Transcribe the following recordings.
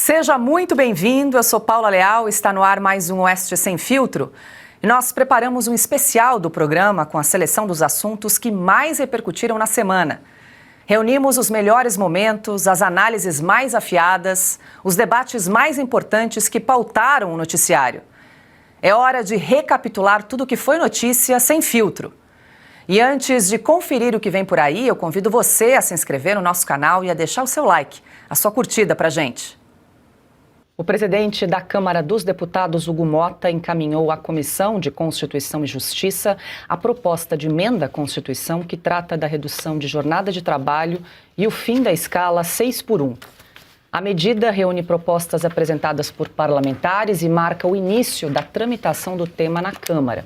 Seja muito bem-vindo, eu sou Paula Leal, está no ar mais um Oeste Sem Filtro. E nós preparamos um especial do programa com a seleção dos assuntos que mais repercutiram na semana. Reunimos os melhores momentos, as análises mais afiadas, os debates mais importantes que pautaram o noticiário. É hora de recapitular tudo o que foi notícia sem filtro. E antes de conferir o que vem por aí, eu convido você a se inscrever no nosso canal e a deixar o seu like, a sua curtida pra gente. O presidente da Câmara dos Deputados, Hugo Motta, encaminhou à Comissão de Constituição e Justiça a proposta de emenda à Constituição que trata da redução de jornada de trabalho e o fim da escala 6x1. A medida reúne propostas apresentadas por parlamentares e marca o início da tramitação do tema na Câmara.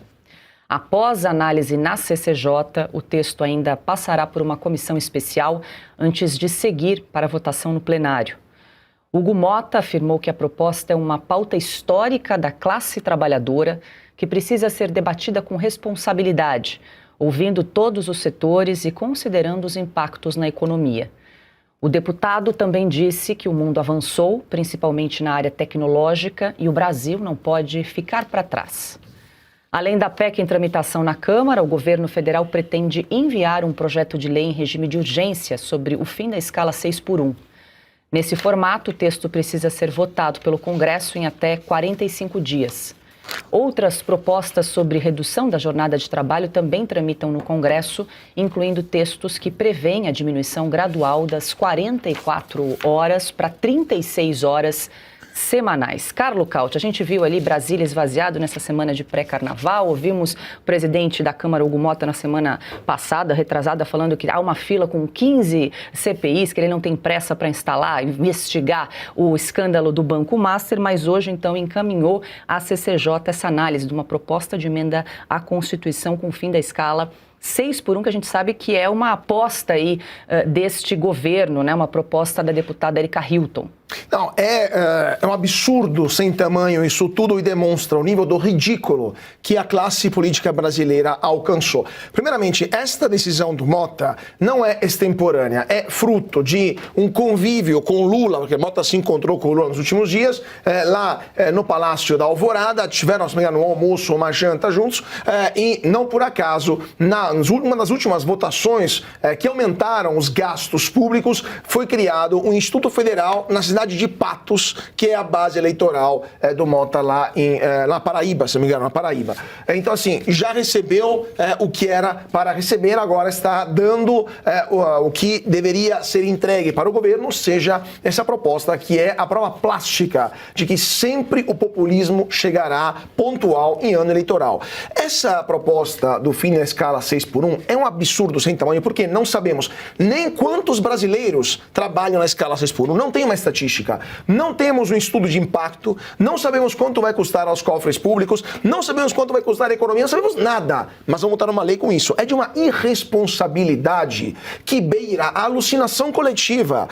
Após a análise na CCJ, o texto ainda passará por uma comissão especial antes de seguir para a votação no plenário. Hugo Motta afirmou que a proposta é uma pauta histórica da classe trabalhadora que precisa ser debatida com responsabilidade, ouvindo todos os setores e considerando os impactos na economia. O deputado também disse que o mundo avançou, principalmente na área tecnológica, e o Brasil não pode ficar para trás. Além da PEC em tramitação na Câmara, o governo federal pretende enviar um projeto de lei em regime de urgência sobre o fim da escala 6x1. Nesse formato, o texto precisa ser votado pelo Congresso em até 45 dias. Outras propostas sobre redução da jornada de trabalho também tramitam no Congresso, incluindo textos que prevêem a diminuição gradual das 44 horas para 36 horas semanais. Carlo Cauti, a gente viu ali Brasília esvaziado nessa semana de pré-carnaval, ouvimos o presidente da Câmara, Hugo Motta, na semana passada, retrasada, falando que há uma fila com 15 CPIs, que ele não tem pressa para instalar, investigar o escândalo do Banco Master, mas hoje, então, encaminhou à CCJ essa análise de uma proposta de emenda à Constituição com o fim da escala 6x1, que a gente sabe que é uma aposta aí deste governo, né? Uma proposta da deputada Erika Hilton. Não, é um absurdo sem tamanho isso tudo e demonstra o nível do ridículo que a classe política brasileira alcançou. Primeiramente, esta decisão do Motta não é extemporânea, é fruto de um convívio com o Lula, porque Motta se encontrou com o Lula nos últimos dias, lá no Palácio da Alvorada, tiveram, se não me engano, um almoço, uma janta juntos, e não por acaso, uma das últimas votações que aumentaram os gastos públicos, foi criado um Instituto Federal na cidade de Patos, que é a base eleitoral do Motta lá na Paraíba, se não me engano, na Paraíba. Então, assim, já recebeu o que era para receber, agora está dando o que deveria ser entregue para o governo, seja essa proposta que é a prova plástica de que sempre o populismo chegará pontual em ano eleitoral. Essa proposta do fim da escala 6x1 é um absurdo sem tamanho, porque não sabemos nem quantos brasileiros trabalham na escala 6x1, não tem uma estatística. Não temos um estudo de impacto, não sabemos quanto vai custar aos cofres públicos, não sabemos quanto vai custar a economia, não sabemos nada, mas vamos botar uma lei com isso. É de uma irresponsabilidade que beira a alucinação coletiva.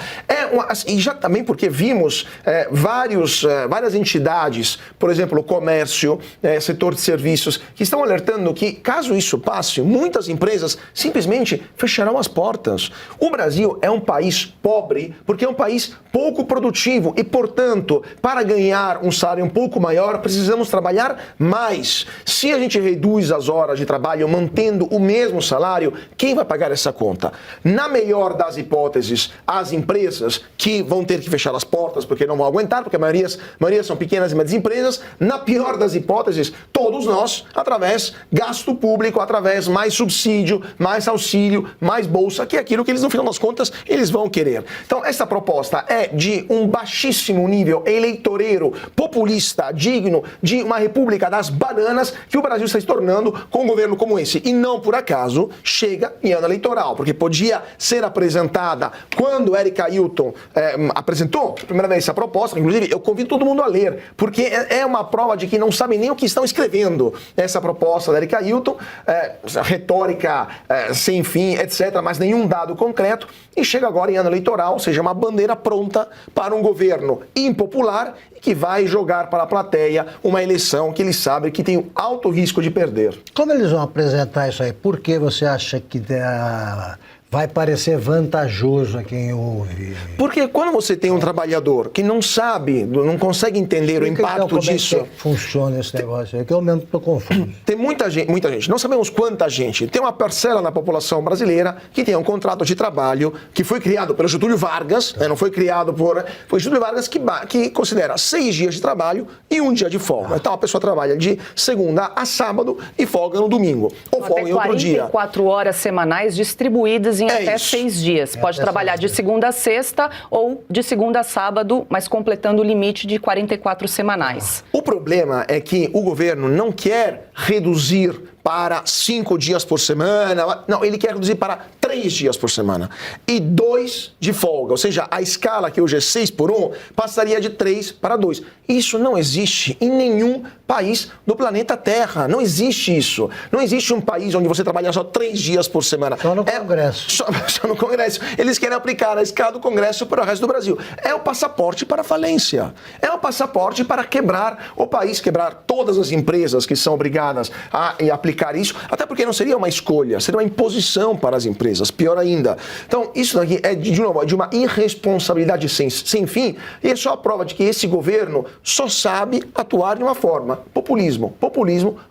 E já também porque vimos várias entidades, por exemplo, o comércio, setor de serviços, que estão alertando que, caso isso passe, muitas empresas simplesmente fecharão as portas. O Brasil é um país pobre porque é um país pouco produtivo e, portanto, para ganhar um salário um pouco maior, precisamos trabalhar mais. Se a gente reduz as horas de trabalho mantendo o mesmo salário, quem vai pagar essa conta? Na melhor das hipóteses, as empresas que vão ter que fechar as portas porque não vão aguentar, porque a maioria são pequenas e médias empresas. Na pior das hipóteses, todos nós, através gasto público, através mais subsídio, mais auxílio, mais bolsa, que é aquilo que eles, no final das contas, eles vão querer. Então, essa proposta é de um baixíssimo nível eleitoreiro, populista, digno de uma república das bananas que o Brasil está se tornando com um governo como esse. E não por acaso chega em ano eleitoral, porque podia ser apresentada quando Erika Hilton apresentou a primeira vez essa proposta. Inclusive, eu convido todo mundo a ler, porque é uma prova de que não sabem nem o que estão escrevendo essa proposta da Erika Hilton, retórica sem fim, etc., mas nenhum dado concreto, e chega agora em ano eleitoral, ou seja, uma bandeira pronta para um governo impopular e que vai jogar para a plateia uma eleição que eles sabem que tem alto risco de perder. Quando eles vão apresentar isso aí, por que você acha que vai parecer vantajoso a quem ouve. Porque quando você tem um trabalhador que não sabe, não consegue entender o impacto disso... Como é que funciona esse negócio aí, que eu mesmo estou confuso. Tem muita gente, não sabemos quanta gente. Tem uma parcela na população brasileira que tem um contrato de trabalho que foi criado pelo Getúlio Vargas, não foi criado por... Foi Getúlio Vargas que considera 6 dias de trabalho e 1 dia de folga. Então a pessoa trabalha de segunda a sábado e folga no domingo. Ou folga em outro dia. 44 horas semanais distribuídas em até 6 dias. Pode trabalhar de segunda a sexta ou de segunda a sábado, mas completando o limite de 44 semanais. O problema é que o governo não quer reduzir para 5 dias por semana. Não, ele quer reduzir para 3 dias por semana. E 2 de folga. Ou seja, a escala que hoje é 6 por 1 passaria de 3 para 2. Isso não existe em nenhum país do planeta Terra. Não existe isso. Não existe um país onde você trabalha só 3 dias por semana. Só no Congresso. Só no Congresso. Eles querem aplicar a escala do Congresso para o resto do Brasil. É o passaporte para a falência. É o passaporte para quebrar o país, quebrar todas as empresas que são obrigadas a aplicar isso, até porque não seria uma escolha, seria uma imposição para as empresas, pior ainda. Então, isso daqui é, de novo, de uma irresponsabilidade sem fim, e é só a prova de que esse governo só sabe atuar de uma forma, populismo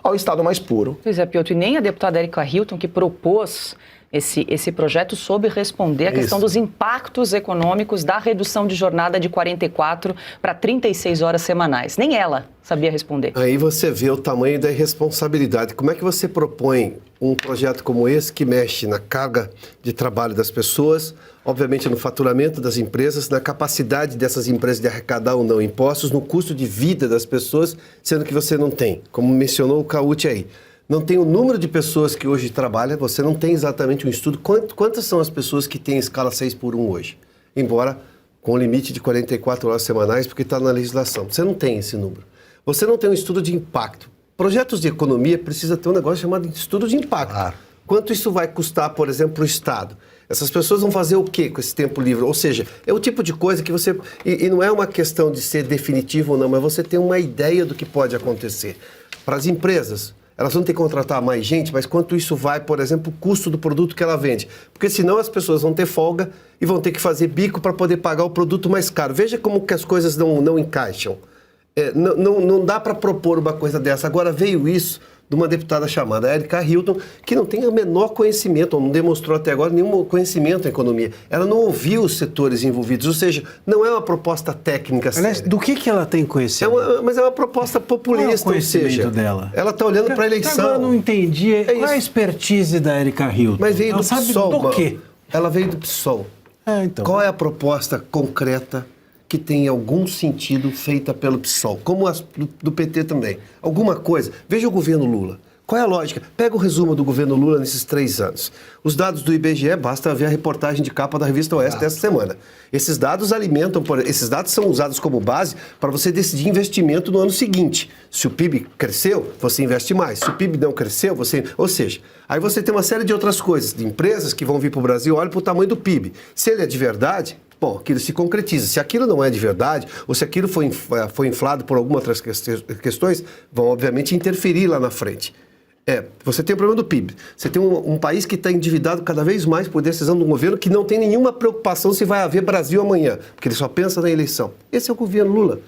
ao estado mais puro. Pois é, Piotr, e nem a deputada Erika Hilton, que propôs esse projeto, soube responder a questão dos impactos econômicos da redução de jornada de 44 para 36 horas semanais. Nem ela sabia responder. Aí você vê o tamanho da irresponsabilidade. Como é que você propõe um projeto como esse que mexe na carga de trabalho das pessoas, obviamente no faturamento das empresas, na capacidade dessas empresas de arrecadar ou não impostos, no custo de vida das pessoas, sendo que você não tem, como mencionou o Cauti aí. Não tem o número de pessoas que hoje trabalham, você não tem exatamente um estudo. Quantas são as pessoas que têm escala 6 por 1 hoje? Embora com limite de 44 horas semanais, porque está na legislação. Você não tem esse número. Você não tem um estudo de impacto. Projetos de economia precisa ter um negócio chamado de estudo de impacto. Claro. Quanto isso vai custar, por exemplo, para o Estado? Essas pessoas vão fazer o quê com esse tempo livre? Ou seja, é o tipo de coisa que você... E não é uma questão de ser definitivo ou não, mas você tem uma ideia do que pode acontecer. Para as empresas... Elas vão ter que contratar mais gente, mas quanto isso vai, por exemplo, o custo do produto que ela vende? Porque senão as pessoas vão ter folga e vão ter que fazer bico para poder pagar o produto mais caro. Veja como que as coisas não encaixam. Não dá para propor uma coisa dessa. Agora veio isso de uma deputada chamada Erika Hilton, que não tem o menor conhecimento, ou não demonstrou até agora nenhum conhecimento em economia. Ela não ouviu os setores envolvidos, ou seja, não é uma proposta técnica. Aliás, do que ela tem conhecimento? Mas é uma proposta populista, qual é o conhecimento dela? Ela está olhando para a eleição. Agora eu não entendi. Qual é a expertise da Erika Hilton? Mas veio do PSOL. Do quê? Ela veio do PSOL. Então. Qual é a proposta concreta que tem algum sentido feita pelo PSOL, como as do PT também? Alguma coisa. Veja o governo Lula. Qual é a lógica? Pega o resumo do governo Lula nesses 3 anos. Os dados do IBGE, basta ver a reportagem de capa da revista Oeste dessa semana. Esses dados alimentam, esses dados são usados como base para você decidir investimento no ano seguinte. Se o PIB cresceu, você investe mais. Se o PIB não cresceu, você... Ou seja, aí você tem uma série de outras coisas, de empresas que vão vir para o Brasil, olha para o tamanho do PIB. Se ele é de verdade... Bom, aquilo se concretiza. Se aquilo não é de verdade, ou se aquilo foi inflado por algumas outras questões, vão obviamente interferir lá na frente. Você tem o problema do PIB. Você tem um país que está endividado cada vez mais por decisão do governo que não tem nenhuma preocupação se vai haver Brasil amanhã, porque ele só pensa na eleição. Esse é o governo Lula.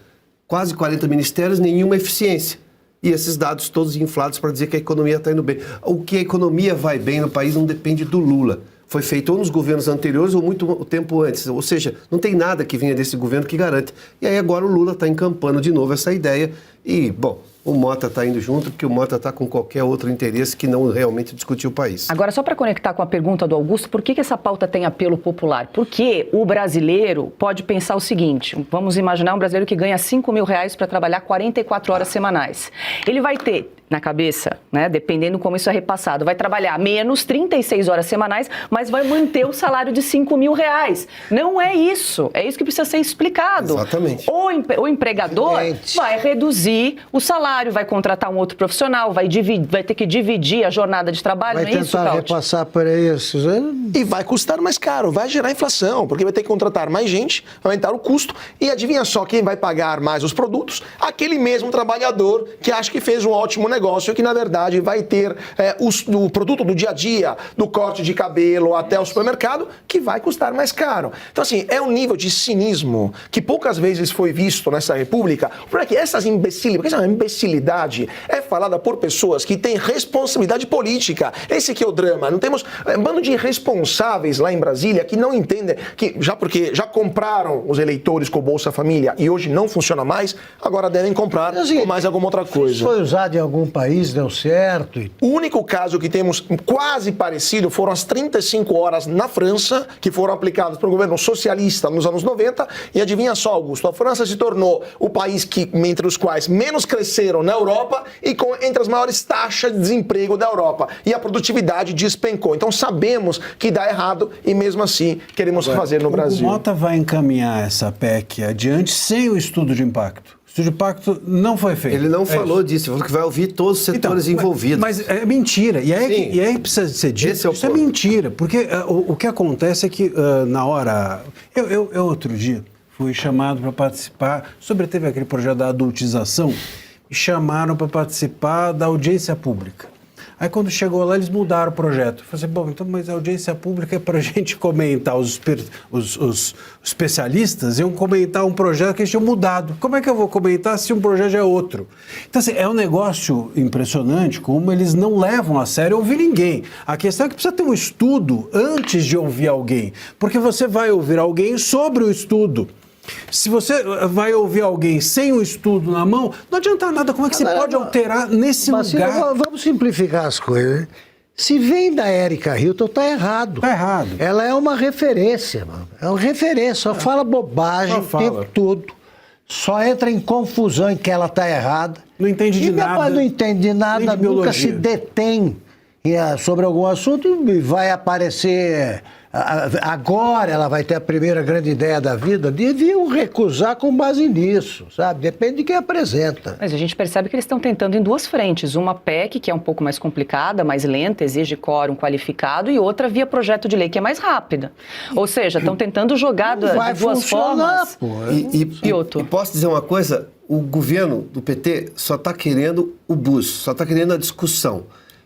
Quase 40 ministérios, nenhuma eficiência. E esses dados todos inflados para dizer que a economia está indo bem. O que a economia vai bem no país não depende do Lula. Foi feito ou nos governos anteriores ou muito tempo antes. Ou seja, não tem nada que venha desse governo que garante. E aí agora o Lula está encampando de novo essa ideia. E, bom, o Mota está indo junto, porque o Mota está com qualquer outro interesse que não realmente discutir o país. Agora, só para conectar com a pergunta do Augusto, por que essa pauta tem apelo popular? Porque o brasileiro pode pensar o seguinte, vamos imaginar um brasileiro que ganha R$5.000 para trabalhar 44 horas semanais. Ele vai ter na cabeça, né, dependendo como isso é repassado, vai trabalhar menos 36 horas semanais, mas vai manter o salário de R$5.000. Não é isso. É isso que precisa ser explicado. Exatamente. O empregador vai reduzir o salário, vai contratar um outro profissional, vai ter que dividir a jornada de trabalho, vai não é isso, tentar repassar para esses. E vai custar mais caro, vai gerar inflação, porque vai ter que contratar mais gente, aumentar o custo. E adivinha só quem vai pagar mais os produtos? Aquele mesmo trabalhador que acha que fez um ótimo negócio negócio que, na verdade, vai ter o produto do dia a dia, do corte de cabelo até o supermercado, que vai custar mais caro. Então, assim, é um nível de cinismo que poucas vezes foi visto nessa república, porque essa imbecilidade é falada por pessoas que têm responsabilidade política. Esse que é o drama. Não temos um bando de irresponsáveis lá em Brasília que não entendem que, porque já compraram os eleitores com o Bolsa Família e hoje não funciona mais, agora devem comprar com mais alguma outra coisa. Isso foi usado em algum país, deu certo. O único caso que temos quase parecido foram as 35 horas na França, que foram aplicadas pelo governo socialista nos anos 90, e adivinha só, Augusto, a França se tornou o país entre os quais menos cresceram na Europa e entre as maiores taxas de desemprego da Europa. E a produtividade despencou. Então sabemos que dá errado e mesmo assim queremos fazer no Brasil. O Mota vai encaminhar essa PEC adiante sem o estudo de impacto. O estudo de impacto não foi feito. Ele não falou disso, ele falou que vai ouvir todos os setores envolvidos. Mas é mentira. E aí precisa ser dito. Isso é mentira. Porque o que acontece é que na hora... Eu outro dia fui chamado para participar, teve aquele projeto da adultização, me chamaram para participar da audiência pública. Aí quando chegou lá, eles mudaram o projeto. Eu falei assim, bom, então, mas a audiência pública é para a gente comentar, os especialistas iam comentar um projeto que eles tinham mudado. Como é que eu vou comentar se um projeto já é outro? Então, assim, é um negócio impressionante como eles não levam a sério ouvir ninguém. A questão é que precisa ter um estudo antes de ouvir alguém, porque você vai ouvir alguém sobre o estudo. Se você vai ouvir alguém sem o estudo na mão, não adianta nada. Como é que você pode alterar nesse lugar? Vamos simplificar as coisas. Se vem da Erika Hilton, tá errado. Tá errado. Ela é uma referência, mano. É uma referência, só fala bobagem o tempo todo. Só entra em confusão em que ela tá errada. Não entende de nada. Depois não entende de nada, nunca se detém sobre algum assunto e vai aparecer... Agora ela vai ter a primeira grande ideia da vida, deviam recusar com base nisso, sabe? Depende de quem apresenta. Mas a gente percebe que eles estão tentando em duas frentes. Uma PEC, que é um pouco mais complicada, mais lenta, exige quórum qualificado, e outra via projeto de lei, que é mais rápida. Ou seja, estão tentando jogar de duas formas. E posso dizer uma coisa? O governo do PT só está querendo o bus, só está querendo a discussão.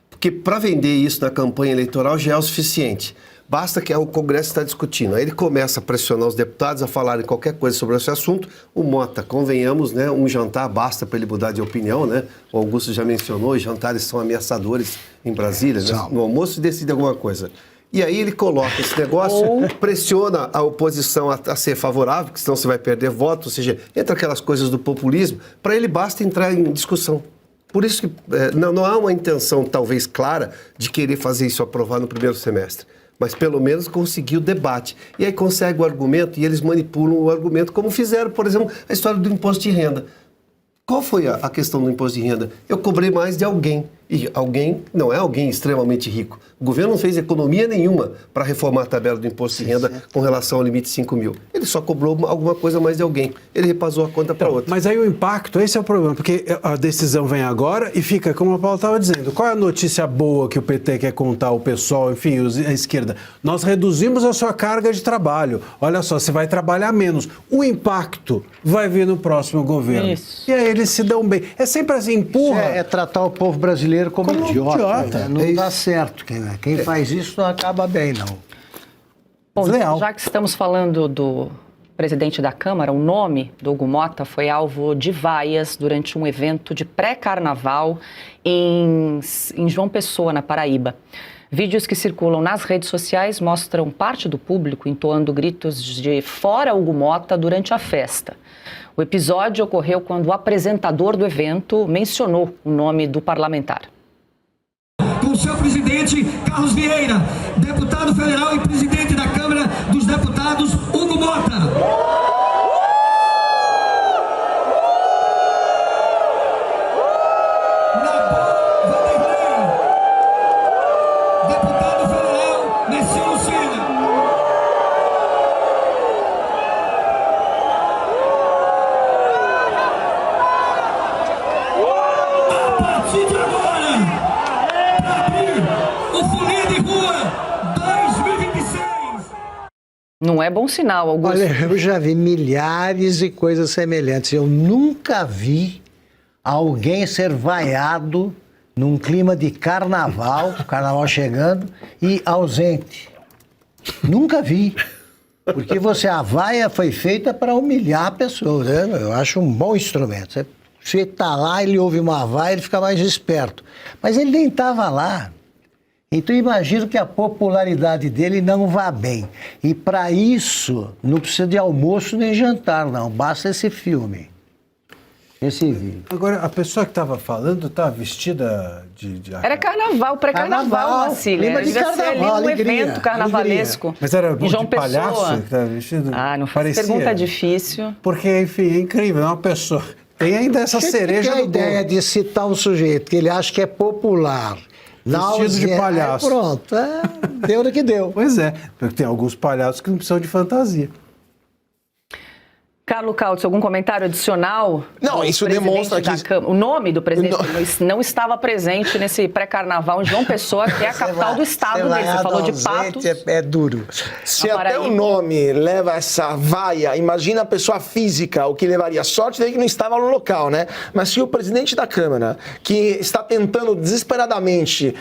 Porque para vender isso na campanha eleitoral já é o suficiente. Basta que o Congresso está discutindo. Aí ele começa a pressionar os deputados a falarem qualquer coisa sobre esse assunto. O Mota, convenhamos, né, um jantar basta para ele mudar de opinião, né? O Augusto já mencionou, os jantares são ameaçadores em Brasília, né? No almoço decide alguma coisa. E aí ele coloca esse negócio, pressiona a oposição a ser favorável, porque senão você vai perder voto, ou seja, entra aquelas coisas do populismo. Para ele basta entrar em discussão. Por isso que não há uma intenção, talvez, clara de querer fazer isso aprovar no primeiro semestre. Mas pelo menos conseguiu o debate. E aí consegue o argumento e eles manipulam o argumento, como fizeram, por exemplo, a história do imposto de renda. Qual foi a questão do imposto de renda? Eu cobrei mais de alguém. E alguém não é alguém extremamente rico. O governo não fez economia nenhuma para reformar a tabela do imposto de renda com relação ao limite de 5 mil. Ele só cobrou alguma coisa mais de alguém. Ele repassou a conta para outra. Mas aí o impacto, esse é o problema, porque a decisão vem agora e fica, como a Paula estava dizendo, qual é a notícia boa que o PT quer contar ao pessoal, enfim, a esquerda? Nós reduzimos a sua carga de trabalho. Olha só, você vai trabalhar menos. O impacto vai vir no próximo governo. Isso. E aí eles se dão bem. É sempre assim, empurra. É tratar o povo brasileiro como idiota. Né? Não dá certo. Quem faz isso não acaba bem, não. Bom, já que estamos falando do presidente da Câmara, o nome do Hugo Mota foi alvo de vaias durante um evento de pré-carnaval em João Pessoa, na Paraíba. Vídeos que circulam nas redes sociais mostram parte do público entoando gritos de "Fora Hugo Mota" durante a festa. O episódio ocorreu quando o apresentador do evento mencionou o nome do parlamentar. Com o seu presidente, Carlos Vieira, deputado federal e presidente da Câmara dos Deputados, Hugo Mota. Não é bom sinal, Augusto. Olha, eu já vi milhares de coisas semelhantes. Eu nunca vi alguém ser vaiado num clima de carnaval chegando, e ausente. Nunca vi. Porque a vaia foi feita para humilhar pessoas, né? Eu acho um bom instrumento. Você está lá, ele ouve uma vaia, ele fica mais esperto. Mas ele nem estava lá. Então imagino que a popularidade dele não vá bem. E para isso, não precisa de almoço nem jantar, não. Basta esse filme. Esse vídeo. Agora, a pessoa que estava falando estava vestida de... Era carnaval, pré-carnaval, Cília. Clima de carnaval, um alegria, evento carnavalesco. Mas era em João de palhaço Pessoa. que estava vestido? Ah, não faz Parecia. pergunta difícil. Porque, enfim, é incrível, é uma pessoa... Tem ainda essa cereja que do a ideia bolo. de citar um sujeito que ele acha que é popular, Vestido de palhaço. Pronto, deu no que deu. Pois é, porque tem alguns palhaços que não precisam de fantasia. Carlos Cautz, algum comentário adicional? Não, do isso presidente demonstra da que- Câmara? O nome do presidente não estava presente nesse pré-carnaval em João Pessoa, que é a capital do estado dele. Você falou de Patos. É duro. Se A até Paraíba. o nome leva essa vaia, imagina a pessoa física, o que levaria. Sorte dele que não estava no local, né? Mas se o presidente da Câmara, que está tentando desesperadamente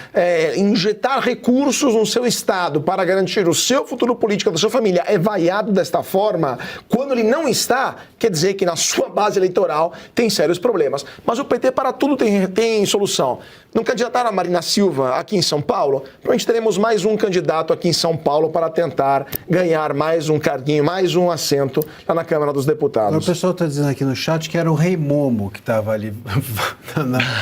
injetar recursos no seu estado para garantir o seu futuro político da sua família, é vaiado desta forma, quando ele não está, quer dizer que na sua base eleitoral tem sérios problemas. Mas o PT para tudo tem solução. No candidatar a Marina Silva aqui em São Paulo, provavelmente teremos mais um candidato aqui em São Paulo para tentar ganhar mais um carguinho, mais um assento lá na Câmara dos O Deputados. pessoal está dizendo aqui no chat que era o Rei Momo que estava ali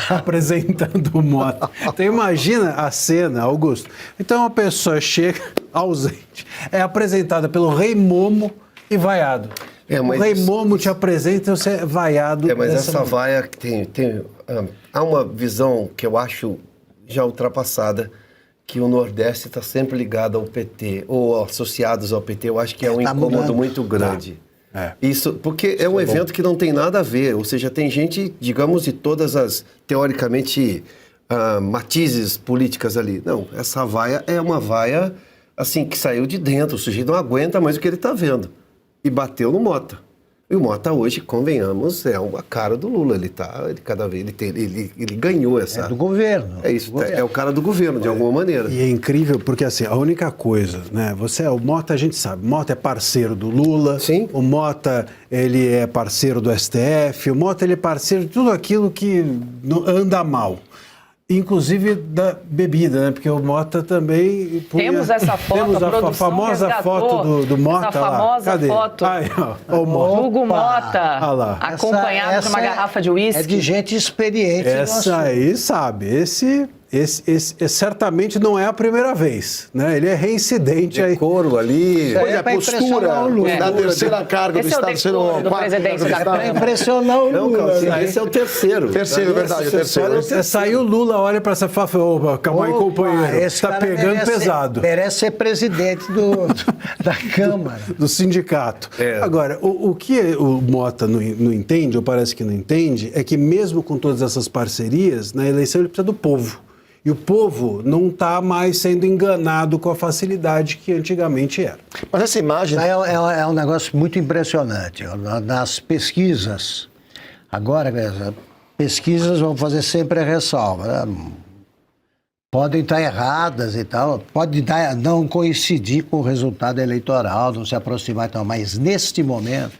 apresentando o Mota. Então imagina a cena, Augusto. Então uma pessoa chega ausente, é apresentada pelo Rei Momo e vaiado. Mas o Rei Momo te apresenta e você é vaiado. Mas dessa essa maneira. vaia há uma visão que eu acho já ultrapassada, que o Nordeste está sempre ligado ao PT, ou associados ao PT. Eu acho que é um Tá incômodo mudando. muito grande. É. Isso, porque é um evento que não tem nada a ver, ou seja, tem gente, digamos, de todas as, teoricamente, matizes políticas ali. Não, essa vaia é uma vaia, assim, que saiu de dentro, o sujeito não aguenta mais o que ele está vendo. E bateu no Mota. E o Mota hoje, convenhamos, é a cara do Lula. Ele ganhou essa... É do governo. É isso, é o cara do governo, de alguma maneira. E é incrível porque, assim, a única coisa, né? O Mota, a gente sabe, o Mota é parceiro do Lula. Sim. O Mota, ele é parceiro do STF. O Mota, ele é parceiro de tudo aquilo que anda mal. Inclusive da bebida, né? Porque o Mota também... Temos essa foto, Temos a a produção famosa resgatou foto do Mota essa lá. famosa Cadê? foto. Aí, ó, o Mota. Hugo Mota, Ah lá. acompanhado de uma garrafa de uísque. É de gente experiente. no assunto. Essa aí, sabe, esse certamente não é a primeira vez, né? Ele é reincidente aí. Couro ali... Pois é é, pra postura impressionar o Lula. da terceira carga do Esse é o Estado sendo decoro do quarto presidente cargo do da Estado. Para impressionar o Não, Lula. Calcinha, esse é o terceiro. Terceiro, verdade, o terceiro. Saiu o Lula, olha para essa fala, opa, calma aí, Opa, companheiro, esse tá cara pegando merece- pesado. Merece ser presidente da Câmara. Do sindicato. É. Agora, o que o Mota não entende, ou parece que não entende, é que mesmo com todas essas parcerias, na eleição ele precisa do povo. E o povo não está mais sendo enganado com a facilidade que antigamente era. Mas essa imagem... É um negócio muito impressionante. Nas pesquisas, agora, pesquisas vão fazer sempre a ressalva, né? Podem estar erradas e tal, pode não coincidir com o resultado eleitoral, não se aproximar e tal, mas neste momento,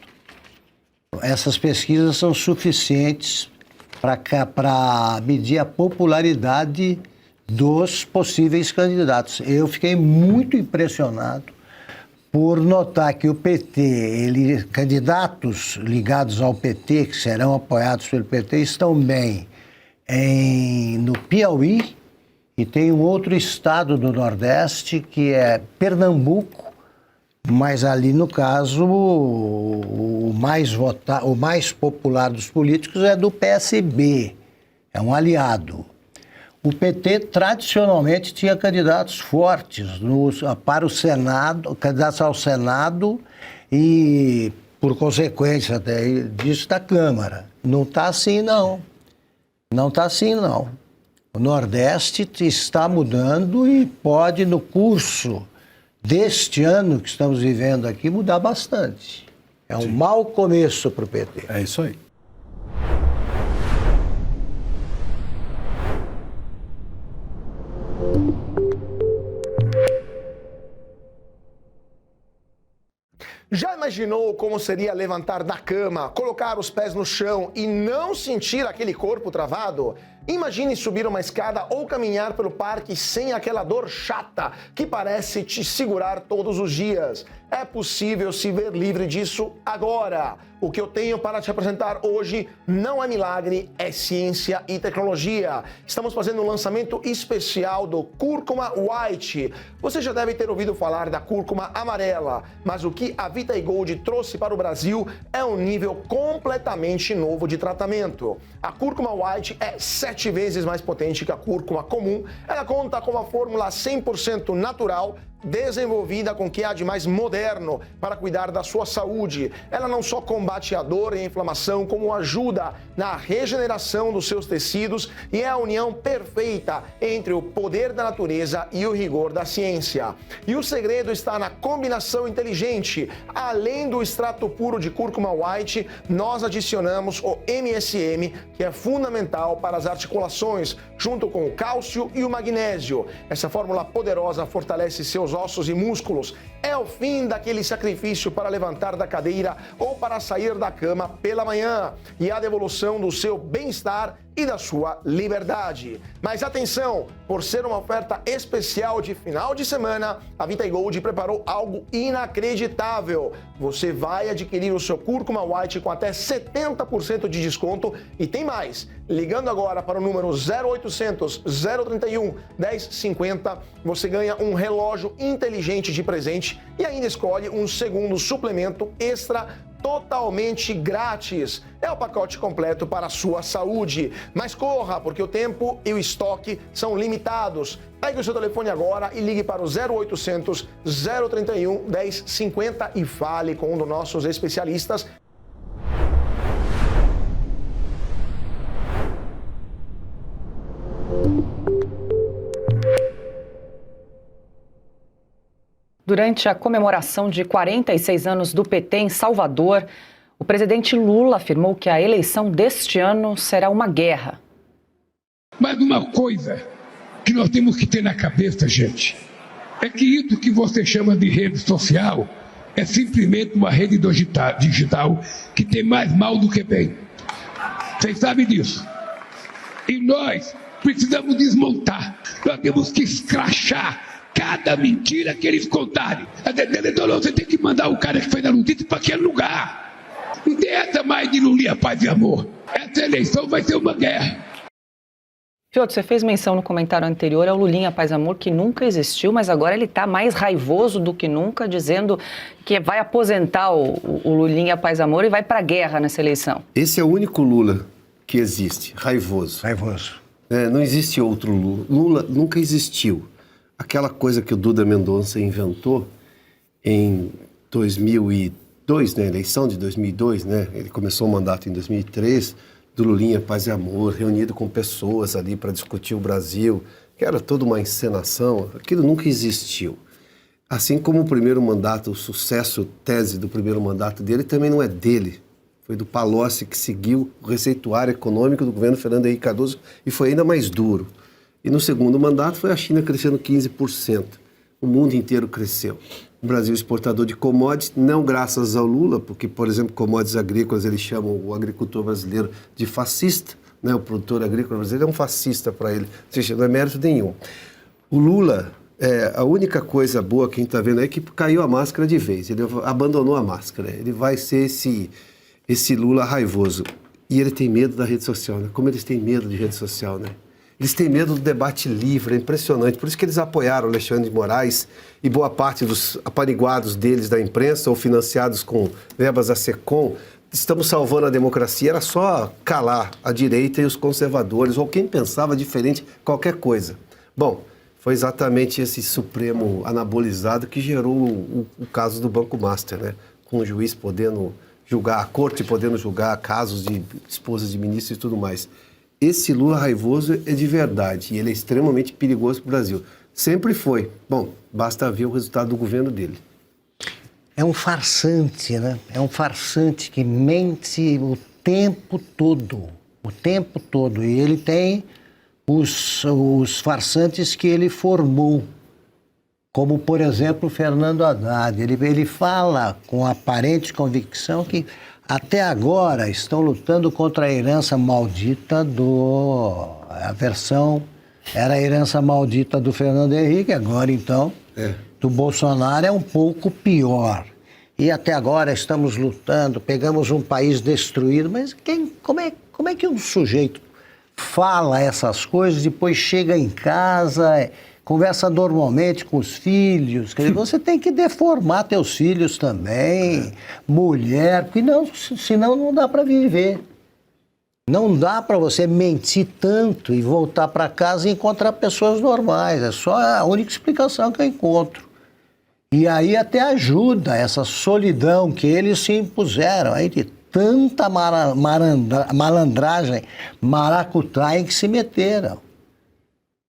essas pesquisas são suficientes para medir a popularidade dos possíveis candidatos. Eu fiquei muito impressionado por notar que o PT, candidatos ligados ao PT, que serão apoiados pelo PT, estão bem no Piauí, e tem um outro estado do Nordeste, que é Pernambuco, mas ali, no caso, o mais popular dos políticos é do PSB, é um aliado. O PT tradicionalmente tinha candidatos fortes para o Senado, candidatos ao Senado e, por consequência até disso, da Câmara. Não está assim, não. Não está assim, não. O Nordeste está mudando e pode, no curso deste ano que estamos vivendo aqui, mudar bastante. É um mau começo para o PT. É isso aí. Já imaginou como seria levantar da cama, colocar os pés no chão e não sentir aquele corpo travado? Imagine subir uma escada ou caminhar pelo parque sem aquela dor chata que parece te segurar todos os dias. É possível se ver livre disso agora. O que eu tenho para te apresentar hoje não é milagre, é ciência e tecnologia. Estamos fazendo um lançamento especial do Cúrcuma White. Você já deve ter ouvido falar da cúrcuma amarela, mas o que a Vita Gold trouxe para o Brasil é um nível completamente novo de tratamento. A cúrcuma White é 7 vezes mais potente que a cúrcuma comum. Ela conta com uma fórmula 100% natural, desenvolvida com o que há de mais moderno para cuidar da sua saúde. Ela não só combate a dor e a inflamação, como ajuda na regeneração dos seus tecidos e é a união perfeita entre o poder da natureza e o rigor da ciência. E o segredo está na combinação inteligente. Além do extrato puro de cúrcuma white, nós adicionamos o MSM, que é fundamental para as articulações, junto com o cálcio e o magnésio. Essa fórmula poderosa fortalece seus ossos e músculos. É o fim daquele sacrifício para levantar da cadeira ou para sair da cama pela manhã e a devolução do seu bem-estar e da sua liberdade. Mas atenção, por ser uma oferta especial de final de semana, a Vita Gold preparou algo inacreditável. Você vai adquirir o seu cúrcuma white com até 70% de desconto e tem mais. Ligando agora para o número 0800 031 1050, você ganha um relógio inteligente de presente e ainda escolhe um segundo suplemento extra totalmente grátis. É o pacote completo para a sua saúde. Mas corra, porque o tempo e o estoque são limitados. Pegue o seu telefone agora e ligue para o 0800 031 1050 e fale com um dos nossos especialistas. Durante a comemoração de 46 anos do PT em Salvador, o presidente Lula afirmou que a eleição deste ano será uma guerra. Mas uma coisa que nós temos que ter na cabeça, gente, é que isso que você chama de rede social é simplesmente uma rede digital que tem mais mal do que bem. Vocês sabem disso. E nós precisamos desmontar. Nós temos que escrachar cada mentira que eles contarem. Então você tem que mandar o cara que fez a notícia para aquele lugar. Não tem essa mais de Lulinha, paz e amor. Essa eleição vai ser uma guerra. Piotr, você fez menção no comentário anterior ao Lulinha Paz e Amor, que nunca existiu, mas agora ele está mais raivoso do que nunca, dizendo que vai aposentar o Lulinha Paz e Amor e vai para a guerra nessa eleição. Esse é o único Lula que existe, raivoso. Raivoso. Não existe outro Lula. Lula nunca existiu. Aquela coisa que o Duda Mendonça inventou em 2002, né, eleição de 2002, né, ele começou o mandato em 2003, do Lulinha Paz e Amor, reunido com pessoas ali para discutir o Brasil, que era toda uma encenação, aquilo nunca existiu. Assim como o primeiro mandato, o sucesso tese do primeiro mandato dele também não é dele, foi do Palocci, que seguiu o receituário econômico do governo Fernando Henrique Cardoso e foi ainda mais duro. E no segundo mandato foi a China crescendo 15%. O mundo inteiro cresceu. O Brasil exportador de commodities, não graças ao Lula, porque, por exemplo, commodities agrícolas, eles chamam o agricultor brasileiro de fascista, né? O produtor agrícola brasileiro é um fascista para ele, ou seja, não é mérito nenhum. O Lula, a única coisa boa que a gente está vendo é que caiu a máscara de vez, ele abandonou a máscara, ele vai ser esse Lula raivoso. E ele tem medo da rede social, né? Como eles têm medo de rede social, né? Eles têm medo do debate livre, é impressionante. Por isso que eles apoiaram Alexandre de Moraes e boa parte dos apaniguados deles da imprensa ou financiados com verbas da SECOM. Estamos salvando a democracia. Era só calar a direita e os conservadores ou quem pensava diferente, qualquer coisa. Bom, foi exatamente esse Supremo anabolizado que gerou o caso do Banco Master, né? Com o juiz podendo julgar, a corte podendo julgar casos de esposas de ministros e tudo mais. Esse Lula raivoso é de verdade e ele é extremamente perigoso para o Brasil. Sempre foi. Bom, basta ver o resultado do governo dele. É um farsante, né? É um farsante que mente o tempo todo. O tempo todo. E ele tem os farsantes que ele formou, como, por exemplo, o Fernando Haddad. Ele fala com aparente convicção que até agora estão lutando contra a herança maldita a versão era a herança maldita do Fernando Henrique, agora então do Bolsonaro é um pouco pior. E até agora estamos lutando, pegamos um país destruído, mas como é que um sujeito fala essas coisas, depois chega em casa, conversa normalmente com os filhos? Quer dizer, você tem que deformar teus filhos também, mulher, porque senão não dá para viver. Não dá para você mentir tanto e voltar para casa e encontrar pessoas normais. É só a única explicação que eu encontro. E aí até ajuda essa solidão que eles se impuseram aí de tanta malandragem, maracutaia em que se meteram.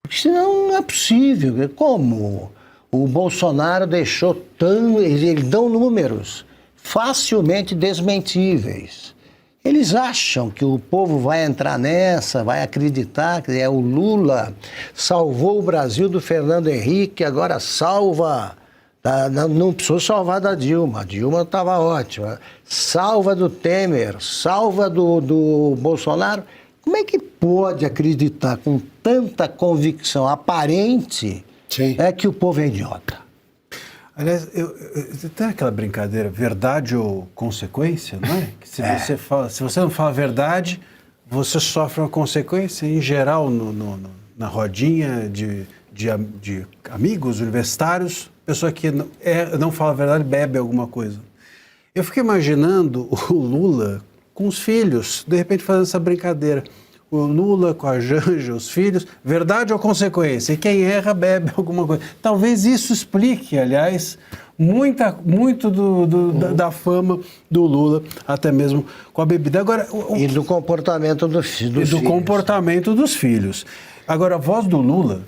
Porque senão não é possível. Como o Bolsonaro deixou eles dão números facilmente desmentíveis. Eles acham que o povo vai entrar nessa, vai acreditar que o Lula salvou o Brasil do Fernando Henrique, agora salva, não precisou salvar da Dilma, a Dilma estava ótima, salva do Temer, salva do Bolsonaro. Como é que pode acreditar com tanta convicção aparente que o povo é idiota? Aliás, tem aquela brincadeira, verdade ou consequência, não é? Que se você não fala a verdade, você sofre uma consequência. Em geral, na rodinha de amigos universitários, pessoa que não fala a verdade bebe alguma coisa. Eu fiquei imaginando o Lula com os filhos, de repente fazendo essa brincadeira. O Lula com a Janja, os filhos, verdade ou consequência? E quem erra bebe alguma coisa. Talvez isso explique, aliás, muito da fama do Lula, até mesmo com a bebida. Agora, e do comportamento dos filhos. Comportamento dos filhos. Agora, a voz do Lula,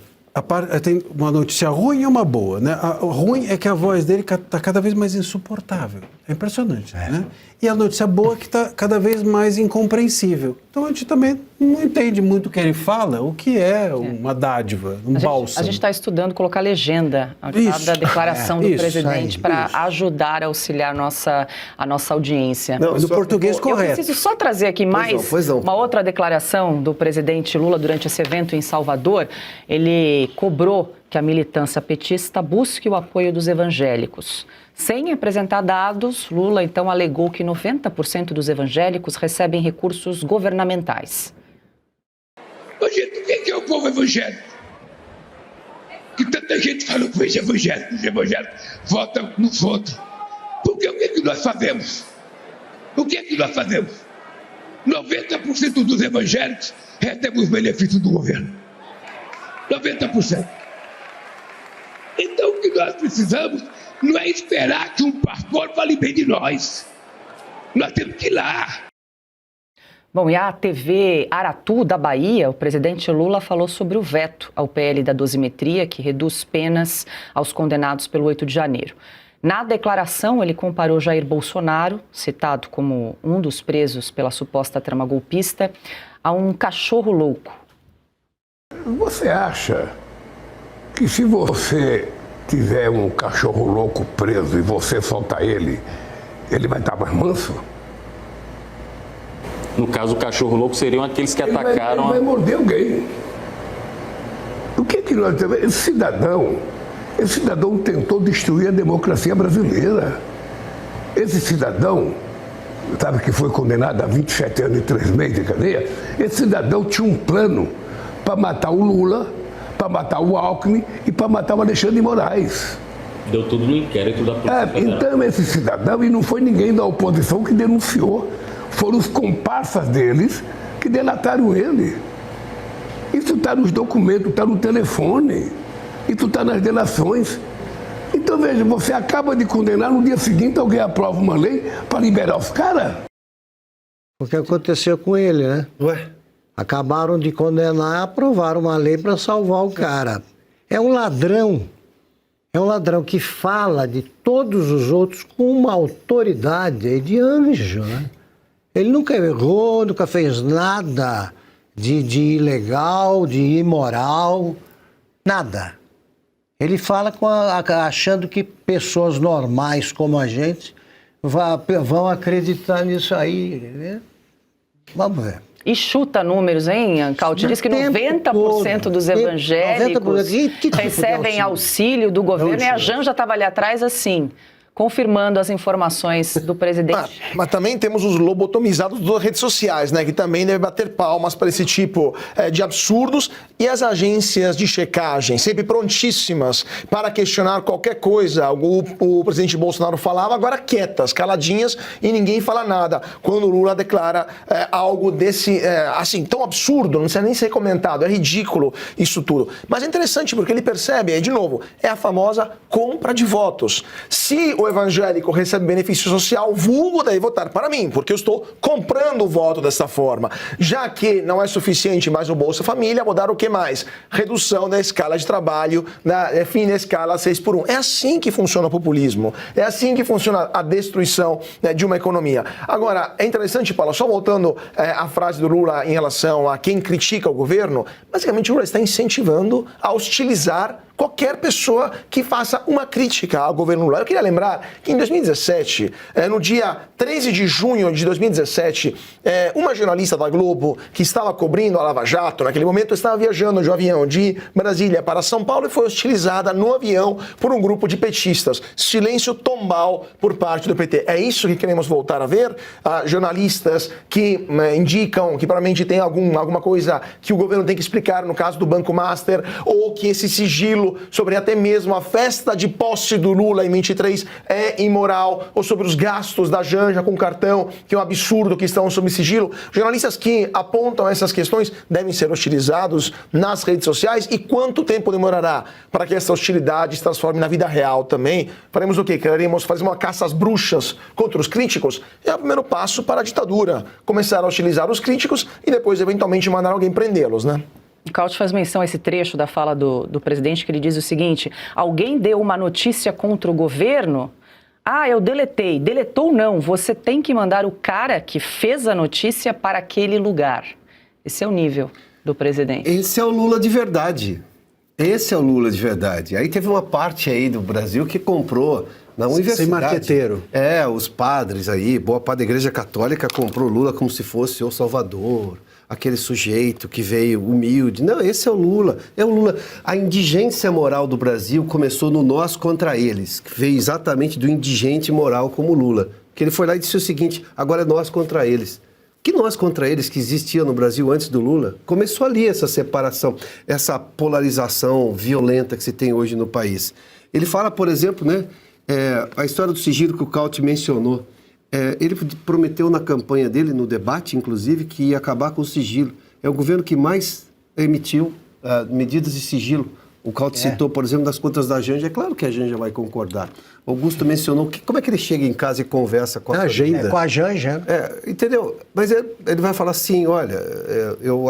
tem uma notícia ruim e uma boa, né? A ruim é que a voz dele está cada vez mais insuportável. É impressionante, né? E a notícia boa é que está cada vez mais incompreensível. Então a gente também não entende muito o que ele fala, o que é uma dádiva, bálsamo. A gente está estudando colocar legenda a cada declaração do presidente para ajudar a auxiliar a nossa audiência. Não, no português correto. Eu preciso só trazer aqui mais uma outra declaração do presidente Lula durante esse evento em Salvador. Ele cobrou que a militância petista busque o apoio dos evangélicos. Sem apresentar dados, Lula então alegou que 90% dos evangélicos recebem recursos governamentais. Gente, o que é o povo evangélico? Que tanta gente fala que os evangélicos votam, não votam. Porque o que é que nós fazemos? O que é que nós fazemos? 90% dos evangélicos recebem os benefícios do governo. 90%. Então o que nós precisamos não é esperar que um pastor fale bem de nós. Nós temos que ir lá. Bom, e a TV Aratu da Bahia, o presidente Lula falou sobre o veto ao PL da dosimetria, que reduz penas aos condenados pelo 8 de janeiro. Na declaração, ele comparou Jair Bolsonaro, citado como um dos presos pela suposta trama golpista, a um cachorro louco. Você acha que se você tiver um cachorro louco preso e você soltar ele vai estar mais manso? No caso, o cachorro louco seriam aqueles que atacaram... Ele vai morder alguém. O que é que nós temos? Esse cidadão tentou destruir a democracia brasileira. Esse cidadão, sabe, que foi condenado a 27 anos e 3 meses de cadeia, esse cidadão tinha um plano para matar o Lula, para matar o Alckmin e para matar o Alexandre de Moraes. Deu tudo no inquérito da Polícia Federal. Então esse cidadão, e não foi ninguém da oposição que denunciou, foram os comparsas deles que delataram ele. Isso está nos documentos, está no telefone, isso está nas delações. Então veja, você acaba de condenar, no dia seguinte alguém aprova uma lei para liberar os caras? O que aconteceu com ele, né? Ué? Acabaram de condenar, aprovaram uma lei para salvar o cara. É um ladrão que fala de todos os outros com uma autoridade de anjo, né? Ele nunca errou, nunca fez nada de ilegal, de imoral, nada. Ele fala achando que pessoas normais como a gente vão acreditar nisso aí, né? Vamos ver. E chuta números, hein, Ancaldi? Diz que 90% dos evangélicos recebem auxílio do governo. E a Janja estava ali atrás assim, confirmando as informações do presidente. Mas também temos os lobotomizados das redes sociais, né? Que também devem bater palmas para esse tipo de absurdos. E as agências de checagem, sempre prontíssimas para questionar qualquer coisa. O presidente Bolsonaro falava, agora quietas, caladinhas, e ninguém fala nada. Quando o Lula declara algo desse, assim, tão absurdo, não precisa nem ser comentado, é ridículo isso tudo. Mas é interessante porque ele percebe, de novo, é a famosa compra de votos. Se o evangélico recebe benefício social, vulgo deve votar para mim, porque eu estou comprando o voto dessa forma. Já que não é suficiente mais o Bolsa Família, vou dar o que mais? Redução da escala de trabalho, fim da escala 6x1. É assim que funciona o populismo. É assim que funciona a destruição, né, de uma economia. Agora, é interessante, Paulo, só voltando à frase do Lula em relação a quem critica o governo, basicamente o Lula está incentivando a hostilizar qualquer pessoa que faça uma crítica ao governo Lula. Eu queria lembrar que em 2017, no dia 13 de junho de 2017, uma jornalista da Globo que estava cobrindo a Lava Jato, naquele momento estava viajando de um avião de Brasília para São Paulo e foi hostilizada no avião por um grupo de petistas. Silêncio tombal por parte do PT. É isso que queremos voltar a ver? Jornalistas que indicam que provavelmente tem alguma coisa que o governo tem que explicar, no caso do Banco Master, ou que esse sigilo sobre até mesmo a festa de posse do Lula em 23 é imoral, ou sobre os gastos da Janja com cartão, que é um absurdo, que estão sob sigilo. Jornalistas que apontam essas questões devem ser hostilizados nas redes sociais. E quanto tempo demorará para que essa hostilidade se transforme na vida real também? Faremos o quê? Queremos fazer uma caça às bruxas contra os críticos? É o primeiro passo para a ditadura. Começar a hostilizar os críticos e depois, eventualmente, mandar alguém prendê-los, né? O Couch faz menção a esse trecho da fala do presidente, que ele diz o seguinte: alguém deu uma notícia contra o governo? Eu deletei. Deletou não, você tem que mandar o cara que fez a notícia para aquele lugar. Esse é o nível do presidente. Esse é o Lula de verdade. Esse é o Lula de verdade. Aí teve uma parte aí do Brasil que comprou na universidade. Sem marqueteiro. Os padres aí, boa parte da Igreja Católica comprou Lula como se fosse o Salvador, aquele sujeito que veio humilde. Não, esse é o Lula. É o Lula. A indigência moral do Brasil começou no nós contra eles, que veio exatamente do indigente moral como Lula. Que ele foi lá e disse o seguinte: agora é nós contra eles. Que nós contra eles que existia no Brasil antes do Lula? Começou ali essa separação, essa polarização violenta que se tem hoje no país. Ele fala, por exemplo, né, a história do sigilo que o Couch mencionou. Ele prometeu na campanha dele, no debate, inclusive, que ia acabar com o sigilo. É o governo que mais emitiu medidas de sigilo. O Couch citou, por exemplo, das contas da Janja. É claro que a Janja vai concordar. O Augusto mencionou como é que ele chega em casa e conversa com a agenda. Com a Janja. Entendeu? Mas ele vai falar assim, olha,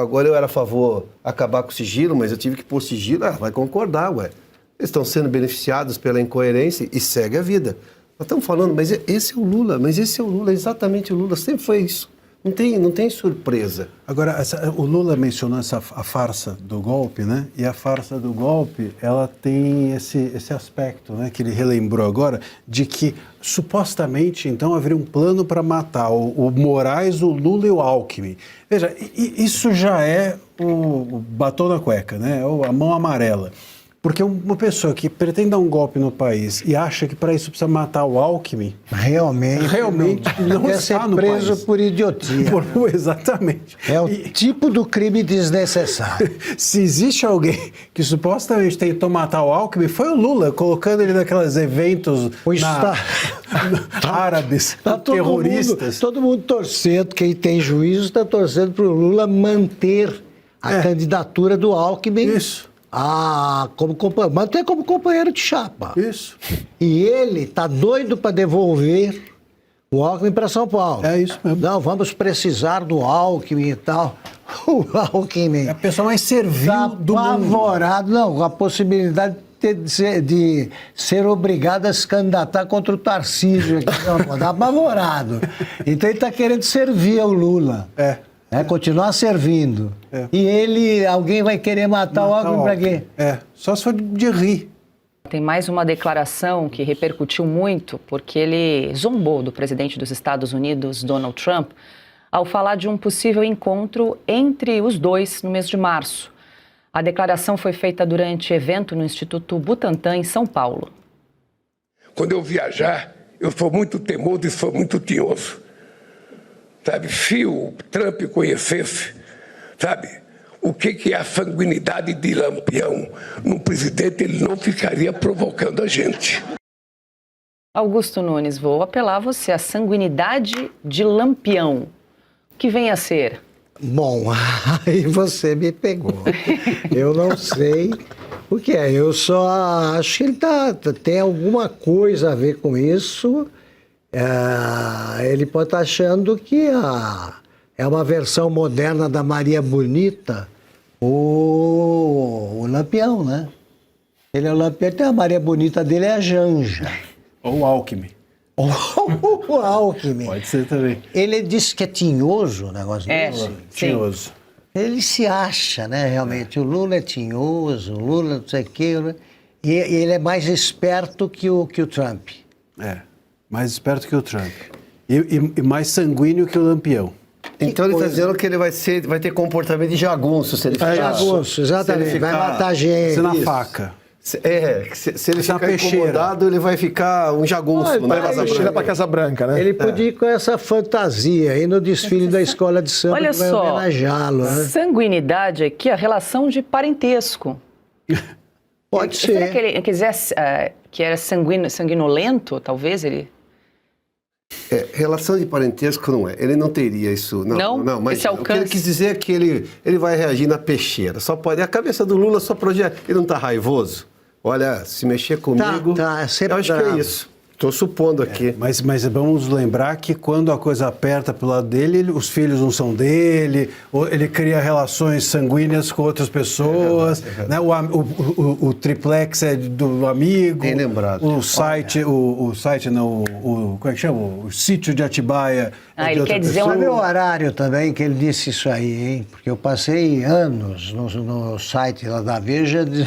agora eu era a favor de acabar com o sigilo, mas eu tive que pôr sigilo. Vai concordar, ué. Eles estão sendo beneficiados pela incoerência e segue a vida. Nós estamos falando, mas esse é o Lula, é exatamente o Lula, sempre foi isso. Não tem surpresa. Agora, o Lula mencionou a farsa do golpe, né? E a farsa do golpe, ela tem esse aspecto, né, que ele relembrou agora, de que supostamente, então, haveria um plano para matar o Moraes, o Lula e o Alckmin. Veja, isso já é o batom na cueca, né? A mão amarela. Porque uma pessoa que pretende dar um golpe no país e acha que para isso precisa matar o Alckmin... Realmente não quer está ser no preso país. Por idiotia. Exatamente. É o tipo do crime desnecessário. Se existe alguém que supostamente tentou matar o Alckmin, foi o Lula, colocando ele naqueles eventos árabes, terroristas. Todo mundo torcendo, quem tem juízo está torcendo para o Lula manter a candidatura do Alckmin. Isso. Manter como companheiro de chapa. Isso. E ele tá doido para devolver o Alckmin para São Paulo. É isso mesmo. Não, vamos precisar do Alckmin e tal. O Alckmin... É a pessoa mais servil do mundo. Apavorado, não, com a possibilidade de ser obrigado a se candidatar contra o Tarcísio. Apavorado. Então ele está querendo servir ao Lula. Continuar servindo. E alguém vai querer matar o Alckmin para quê? Só se for de rir. Tem mais uma declaração que repercutiu muito, porque ele zombou do presidente dos Estados Unidos, Donald Trump, ao falar de um possível encontro entre os dois no mês de março. A declaração foi feita durante evento no Instituto Butantan, em São Paulo. Quando eu viajar, eu sou muito teimoso e sou muito tinhoso. Sabe, se o Trump conhecesse, sabe, o que é a sanguinidade de Lampião no presidente, ele não ficaria provocando a gente. Augusto Nunes, vou apelar a você, a sanguinidade de Lampião. O que vem a ser? Bom, aí você me pegou. Eu não sei o que é. Eu só acho que ele tem alguma coisa a ver com isso. Ele pode estar achando que é uma versão moderna da Maria Bonita, o Lampião, né? Ele é o Lampião, então a Maria Bonita dele é a Janja. Ou o Alckmin. O Alckmin. Pode ser também. Ele disse que é tinhoso o negócio dele. Sim. Tinhoso. Ele se acha, né, realmente. O Lula é tinhoso, o Lula não sei o quê. E ele é mais esperto que o Trump. Mais esperto que o Trump. E mais sanguíneo que o Lampião. Então ele está dizendo que ele vai ter comportamento de jagunço se ele ficar... Jagunço, exatamente. Vai matar gente. Você na faca. Se ele ficar incomodado, ele vai ficar um jagunço. Vai levar para Casa Branca, né? Ele podia ir com essa fantasia aí no desfile da escola de samba. Olha que vai só, homenageá-lo, né? sanguinidade aqui, a relação de parentesco. Pode ser. Será que ele quisesse que era sanguinolento, talvez ele... Relação de parentesco não é. Ele não teria isso. Não, mas esse o que ele quis dizer é que ele vai reagir na peixeira. Só pode. A cabeça do Lula só projeta. Ele não está raivoso? Olha, se mexer comigo. Eu acho que é isso. Estou supondo aqui. Mas vamos lembrar que quando a coisa aperta pro lado dele, os filhos não são dele, ele cria relações sanguíneas com outras pessoas, né? O triplex é do amigo. Bem lembrado. O site não, como é que chama? O sítio de Atibaia. Ele quer dizer Sabe o horário também que ele disse isso aí, hein? Porque eu passei anos no site lá da Veja de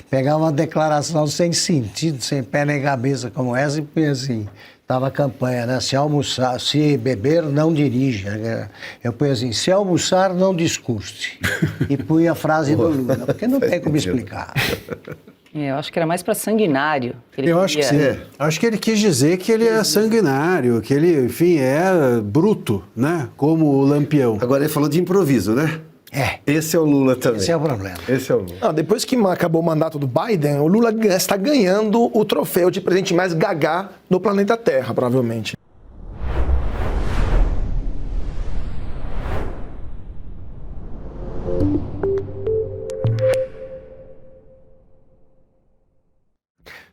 pegar uma declaração sem sentido, sem pé nem cabeça como essa, e assim, estava a campanha, né? Se beber, não dirija. Eu punha assim, se almoçar, não discurse. E punha a frase do Lula, porque não tem como explicar. Eu acho que era mais para sanguinário. Eu acho que sim. Acho que ele quis dizer que ele é sanguinário, que ele, enfim, é bruto, né? Como o Lampião. Agora ele falou de improviso, né? Esse é o Lula também. Esse é o problema. Esse é o Lula. Depois que acabou o mandato do Biden, o Lula está ganhando o troféu de presidente mais gagá do planeta Terra, provavelmente.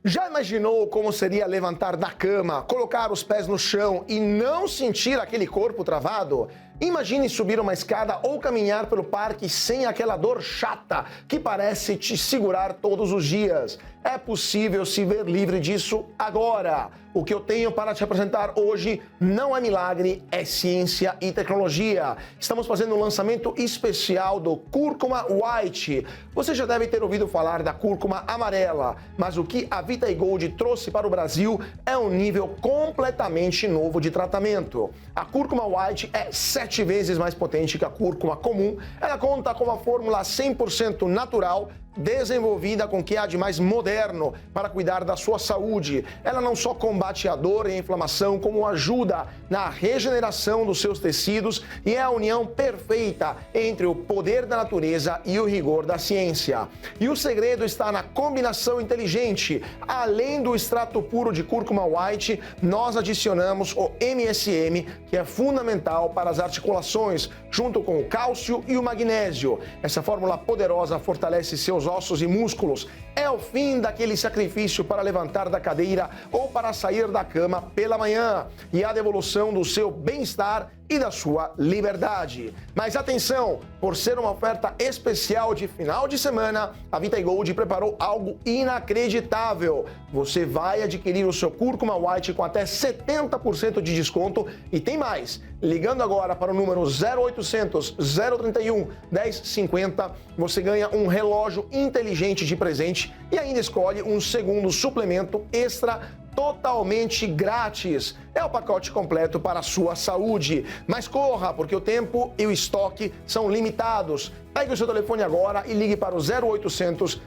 Já imaginou como seria levantar da cama, colocar os pés no chão e não sentir aquele corpo travado? Imagine subir uma escada ou caminhar pelo parque sem aquela dor chata que parece te segurar todos os dias. É possível se ver livre disso agora. O que eu tenho para te apresentar hoje não é milagre, é ciência e tecnologia. Estamos fazendo um lançamento especial do Cúrcuma White. Você já deve ter ouvido falar da cúrcuma amarela, mas o que a Vita Gold trouxe para o Brasil é um nível completamente novo de tratamento. A cúrcuma White é 7 vezes mais potente que a cúrcuma comum. Ela conta com uma fórmula 100% natural, desenvolvida com o que há de mais moderno para cuidar da sua saúde. Ela não só combate a dor e a inflamação, como ajuda na regeneração dos seus tecidos e é a união perfeita entre o poder da natureza e o rigor da ciência. E o segredo está na combinação inteligente. Além do extrato puro de cúrcuma white, nós adicionamos o MSM, que é fundamental para as articulações, junto com o cálcio e o magnésio. Essa fórmula poderosa fortalece seus ossos e músculos, É o fim daquele sacrifício para levantar da cadeira ou para sair da cama pela manhã e a devolução do seu bem-estar e da sua liberdade. Mas atenção, por ser uma oferta especial de final de semana, a Vita Gold preparou algo inacreditável. Você vai adquirir o seu Cúrcuma White com até 70% de desconto e tem mais. Ligando agora para o número 0800 031 1050, você ganha um relógio inteligente de presente e ainda escolhe um segundo suplemento extra totalmente grátis. É o pacote completo para a sua saúde. Mas corra, porque o tempo e o estoque são limitados. Pegue o seu telefone agora e ligue para o 0800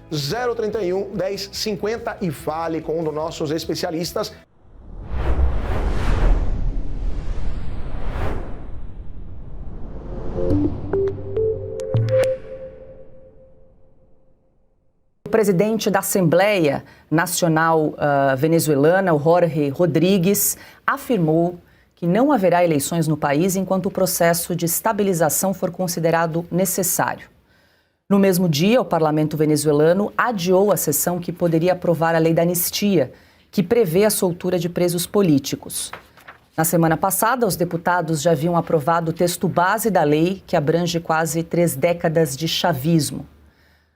031 1050 e fale com um dos nossos especialistas. O presidente da Assembleia Nacional venezuelana, o Jorge Rodríguez, afirmou que não haverá eleições no país enquanto o processo de estabilização for considerado necessário. No mesmo dia, o parlamento venezuelano adiou a sessão que poderia aprovar a lei da anistia, que prevê a soltura de presos políticos. Na semana passada, os deputados já haviam aprovado o texto base da lei, que abrange quase 3 décadas de chavismo.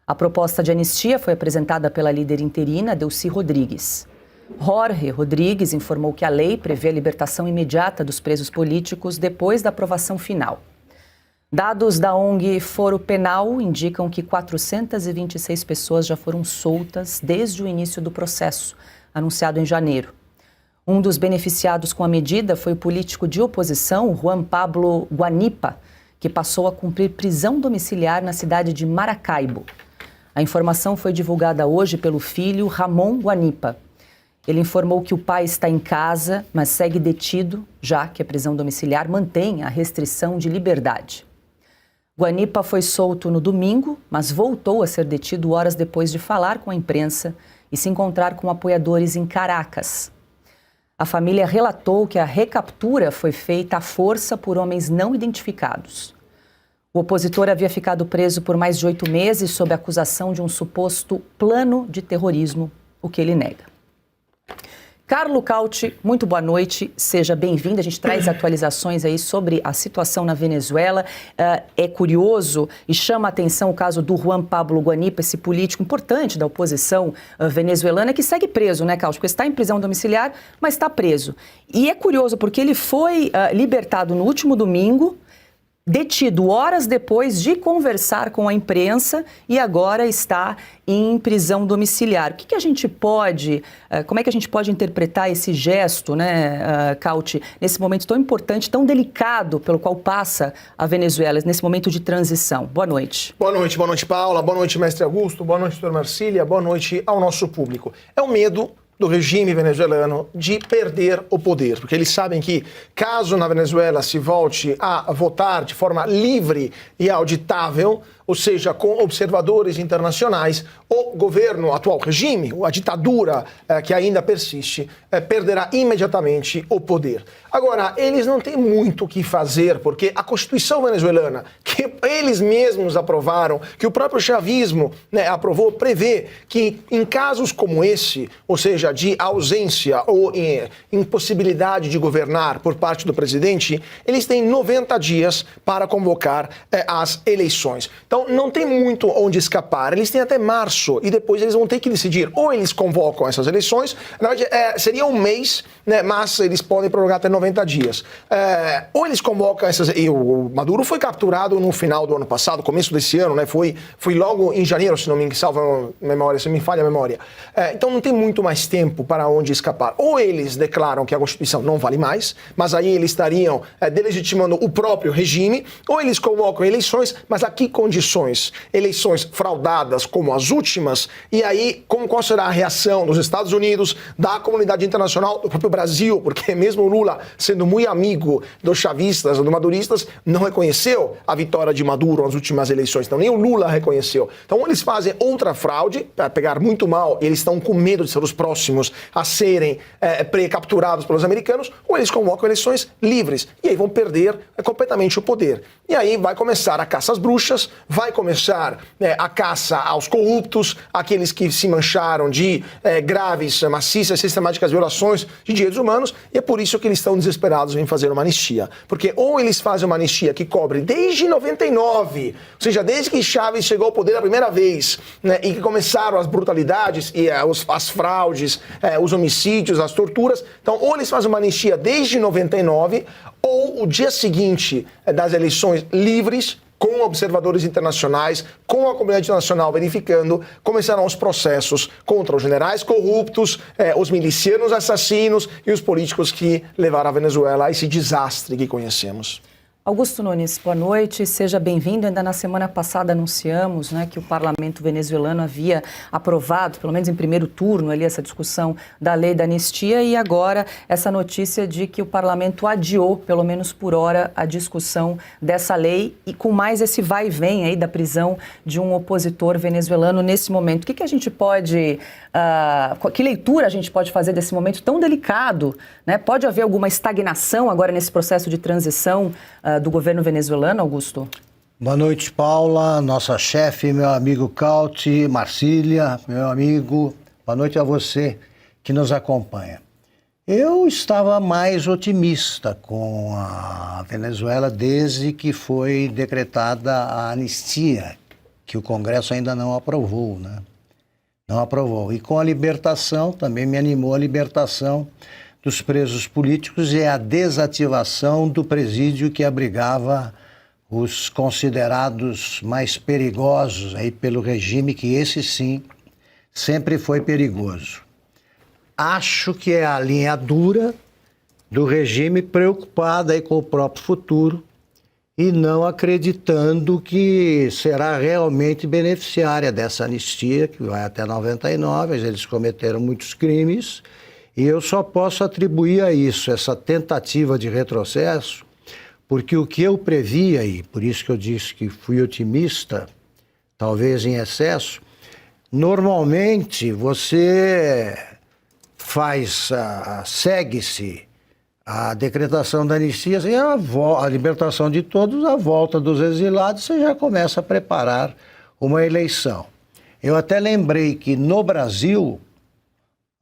A proposta de anistia foi apresentada pela líder interina, Delcy Rodrigues. Jorge Rodrigues informou que a lei prevê a libertação imediata dos presos políticos depois da aprovação final. Dados da ONG Foro Penal indicam que 426 pessoas já foram soltas desde o início do processo, anunciado em janeiro. Um dos beneficiados com a medida foi o político de oposição, Juan Pablo Guanipa, que passou a cumprir prisão domiciliar na cidade de Maracaibo. A informação foi divulgada hoje pelo filho Ramon Guanipa. Ele informou que o pai está em casa, mas segue detido, já que a prisão domiciliar mantém a restrição de liberdade. Guanipa foi solto no domingo, mas voltou a ser detido horas depois de falar com a imprensa e se encontrar com apoiadores em Caracas. A família relatou que a recaptura foi feita à força por homens não identificados. O opositor havia ficado preso por mais de 8 meses sob a acusação de um suposto plano de terrorismo, o que ele nega. Carlo Cauti, muito boa noite, seja bem-vindo. A gente traz atualizações aí sobre a situação na Venezuela. É curioso e chama a atenção o caso do Juan Pablo Guanipa, esse político importante da oposição venezuelana, que segue preso, né, Cauti? Porque está em prisão domiciliar, mas está preso. E é curioso porque ele foi libertado no último domingo, detido horas depois de conversar com a imprensa e agora está em prisão domiciliar. O que a gente pode, como é que a gente pode interpretar esse gesto, né, Cauti, nesse momento tão importante, tão delicado pelo qual passa a Venezuela, nesse momento de transição? Boa noite. Boa noite, Paula. Boa noite, mestre Augusto. Boa noite, doutor Marcília. Boa noite ao nosso público. É o medo do regime venezuelano de perder o poder, porque eles sabem que caso na Venezuela se volte a votar de forma livre e auditável, ou seja, com observadores internacionais, o governo, o atual regime, a ditadura que ainda persiste, perderá imediatamente o poder. Agora, eles não têm muito o que fazer, porque a Constituição venezuelana, que eles mesmos aprovaram, que o próprio chavismo aprovou, prevê que em casos como esse, ou seja, de ausência ou impossibilidade de governar por parte do presidente, eles têm 90 dias para convocar as eleições. Então, não tem muito onde escapar. Eles têm até março e depois eles vão ter que decidir. Ou eles convocam essas eleições, na verdade seria um mês, né, mas eles podem prorrogar até 90 dias. Ou eles convocam essas... E o Maduro foi capturado no final do ano passado, começo desse ano, né? Foi logo em janeiro, se não me salva a memória, se me falha a memória. Então não tem muito mais tempo para onde escapar. Ou eles declaram que a Constituição não vale mais, mas aí eles estariam delegitimando o próprio regime, ou eles convocam eleições, mas a que condições? Eleições fraudadas como as últimas, e aí qual será a reação dos Estados Unidos, da comunidade internacional, do próprio Brasil, porque mesmo o Lula, sendo muito amigo dos chavistas, dos maduristas, não reconheceu a vitória de Maduro nas últimas eleições, então nem o Lula reconheceu. Então eles fazem outra fraude, para pegar muito mal, eles estão com medo de ser os próximos a serem capturados pelos americanos, ou eles convocam eleições livres, e aí vão perder completamente o poder. E aí vai começar a caça às bruxas, vai começar a caça aos corruptos, aqueles que se mancharam de graves, maciças, sistemáticas violações de direitos humanos, e é por isso que eles estão desesperados em fazer uma anistia. Porque ou eles fazem uma anistia que cobre desde 99, ou seja, desde que Chávez chegou ao poder a primeira vez, né, e que começaram as brutalidades, e as fraudes, os homicídios, as torturas, então ou eles fazem uma anistia desde 99, ou o dia seguinte das eleições livres, com observadores internacionais, com a comunidade internacional verificando, começarão os processos contra os generais corruptos, os milicianos assassinos e os políticos que levaram a Venezuela a esse desastre que conhecemos. Augusto Nunes, boa noite, seja bem-vindo. Ainda na semana passada anunciamos, né, que o parlamento venezuelano havia aprovado, pelo menos em primeiro turno, ali, essa discussão da lei da anistia, e agora essa notícia de que o parlamento adiou, pelo menos por hora, a discussão dessa lei, e com mais esse vai e vem aí da prisão de um opositor venezuelano nesse momento. O que a gente pode, que leitura a gente pode fazer desse momento tão delicado, né? Pode haver alguma estagnação agora nesse processo de transição do governo venezuelano, Augusto? Boa noite, Paula, nossa chefe, meu amigo Cauti, Marcília, meu amigo. Boa noite a você que nos acompanha. Eu estava mais otimista com a Venezuela desde que foi decretada a anistia, que o Congresso ainda não aprovou, né? Não aprovou. E com a libertação, também me animou a libertação dos presos políticos e a desativação do presídio que abrigava os considerados mais perigosos aí pelo regime, que esse sim sempre foi perigoso. Acho que é a linha dura do regime, preocupado aí com o próprio futuro e não acreditando que será realmente beneficiária dessa anistia, que vai até 99, eles cometeram muitos crimes. E eu só posso atribuir a isso, essa tentativa de retrocesso, porque o que eu previa, e por isso que eu disse que fui otimista, talvez em excesso, normalmente você segue-se a decretação da anistia, assim, a libertação de todos, a volta dos exilados, você já começa a preparar uma eleição. Eu até lembrei que no Brasil,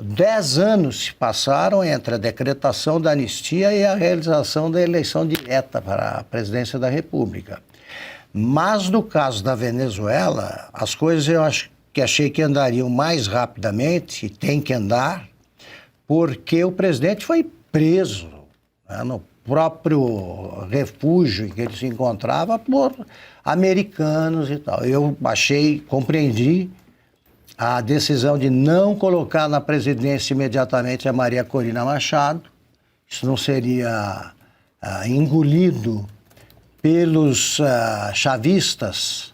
10 anos se passaram entre a decretação da anistia e a realização da eleição direta para a presidência da República. Mas no caso da Venezuela, as coisas eu achei que andariam mais rapidamente, e tem que andar, porque o presidente foi preso, né, no próprio refúgio em que ele se encontrava por americanos e tal. Eu compreendi a decisão de não colocar na presidência imediatamente a Maria Corina Machado. Isso não seria engolido pelos chavistas,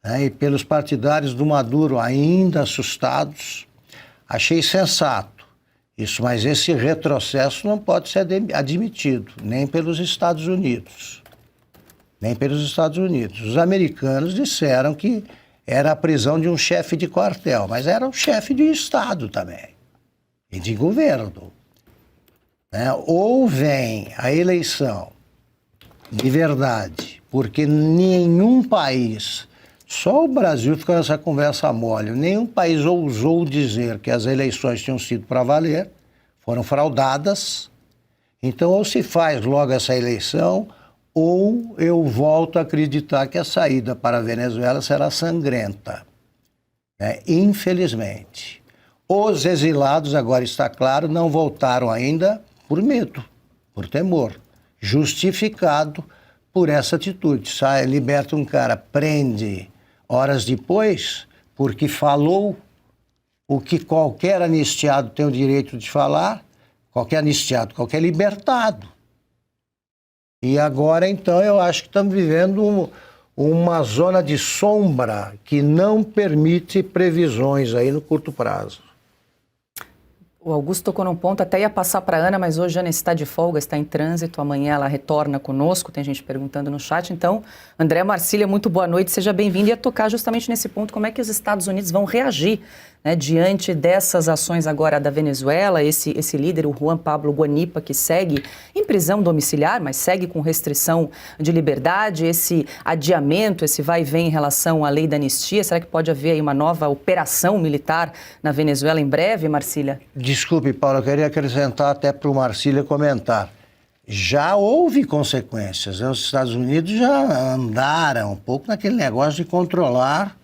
né, e pelos partidários do Maduro ainda assustados. Achei sensato isso, mas esse retrocesso não pode ser admitido, nem pelos Estados Unidos. Nem pelos Estados Unidos. Os americanos disseram que era a prisão de um chefe de quartel, mas era um chefe de Estado também, e de governo. Né? Ou vem a eleição de verdade, porque nenhum país, só o Brasil fica nessa conversa mole, nenhum país ousou dizer que as eleições tinham sido para valer, foram fraudadas, então ou se faz logo essa eleição, ou eu volto a acreditar que a saída para a Venezuela será sangrenta, né? Infelizmente. Os exilados, agora está claro, não voltaram ainda por medo, por temor, justificado por essa atitude. Sai, liberta um cara, prende horas depois, porque falou o que qualquer anistiado tem o direito de falar, qualquer anistiado, qualquer libertado. E agora, então, eu acho que estamos vivendo uma zona de sombra que não permite previsões aí no curto prazo. O Augusto tocou num ponto, até ia passar para a Ana, mas hoje a Ana está de folga, está em trânsito, amanhã ela retorna conosco, tem gente perguntando no chat. Então, André Marcília, muito boa noite, seja bem-vindo. Ia tocar justamente nesse ponto, como é que os Estados Unidos vão reagir né, diante dessas ações agora da Venezuela, esse líder, o Juan Pablo Guanipa, que segue em prisão domiciliar, mas segue com restrição de liberdade, esse adiamento, esse vai e vem em relação à lei da anistia, será que pode haver aí uma nova operação militar na Venezuela em breve, Marcília? Desculpe, Paulo, eu queria acrescentar até para o Marcília comentar. Já houve consequências, né? Os Estados Unidos já andaram um pouco naquele negócio de controlar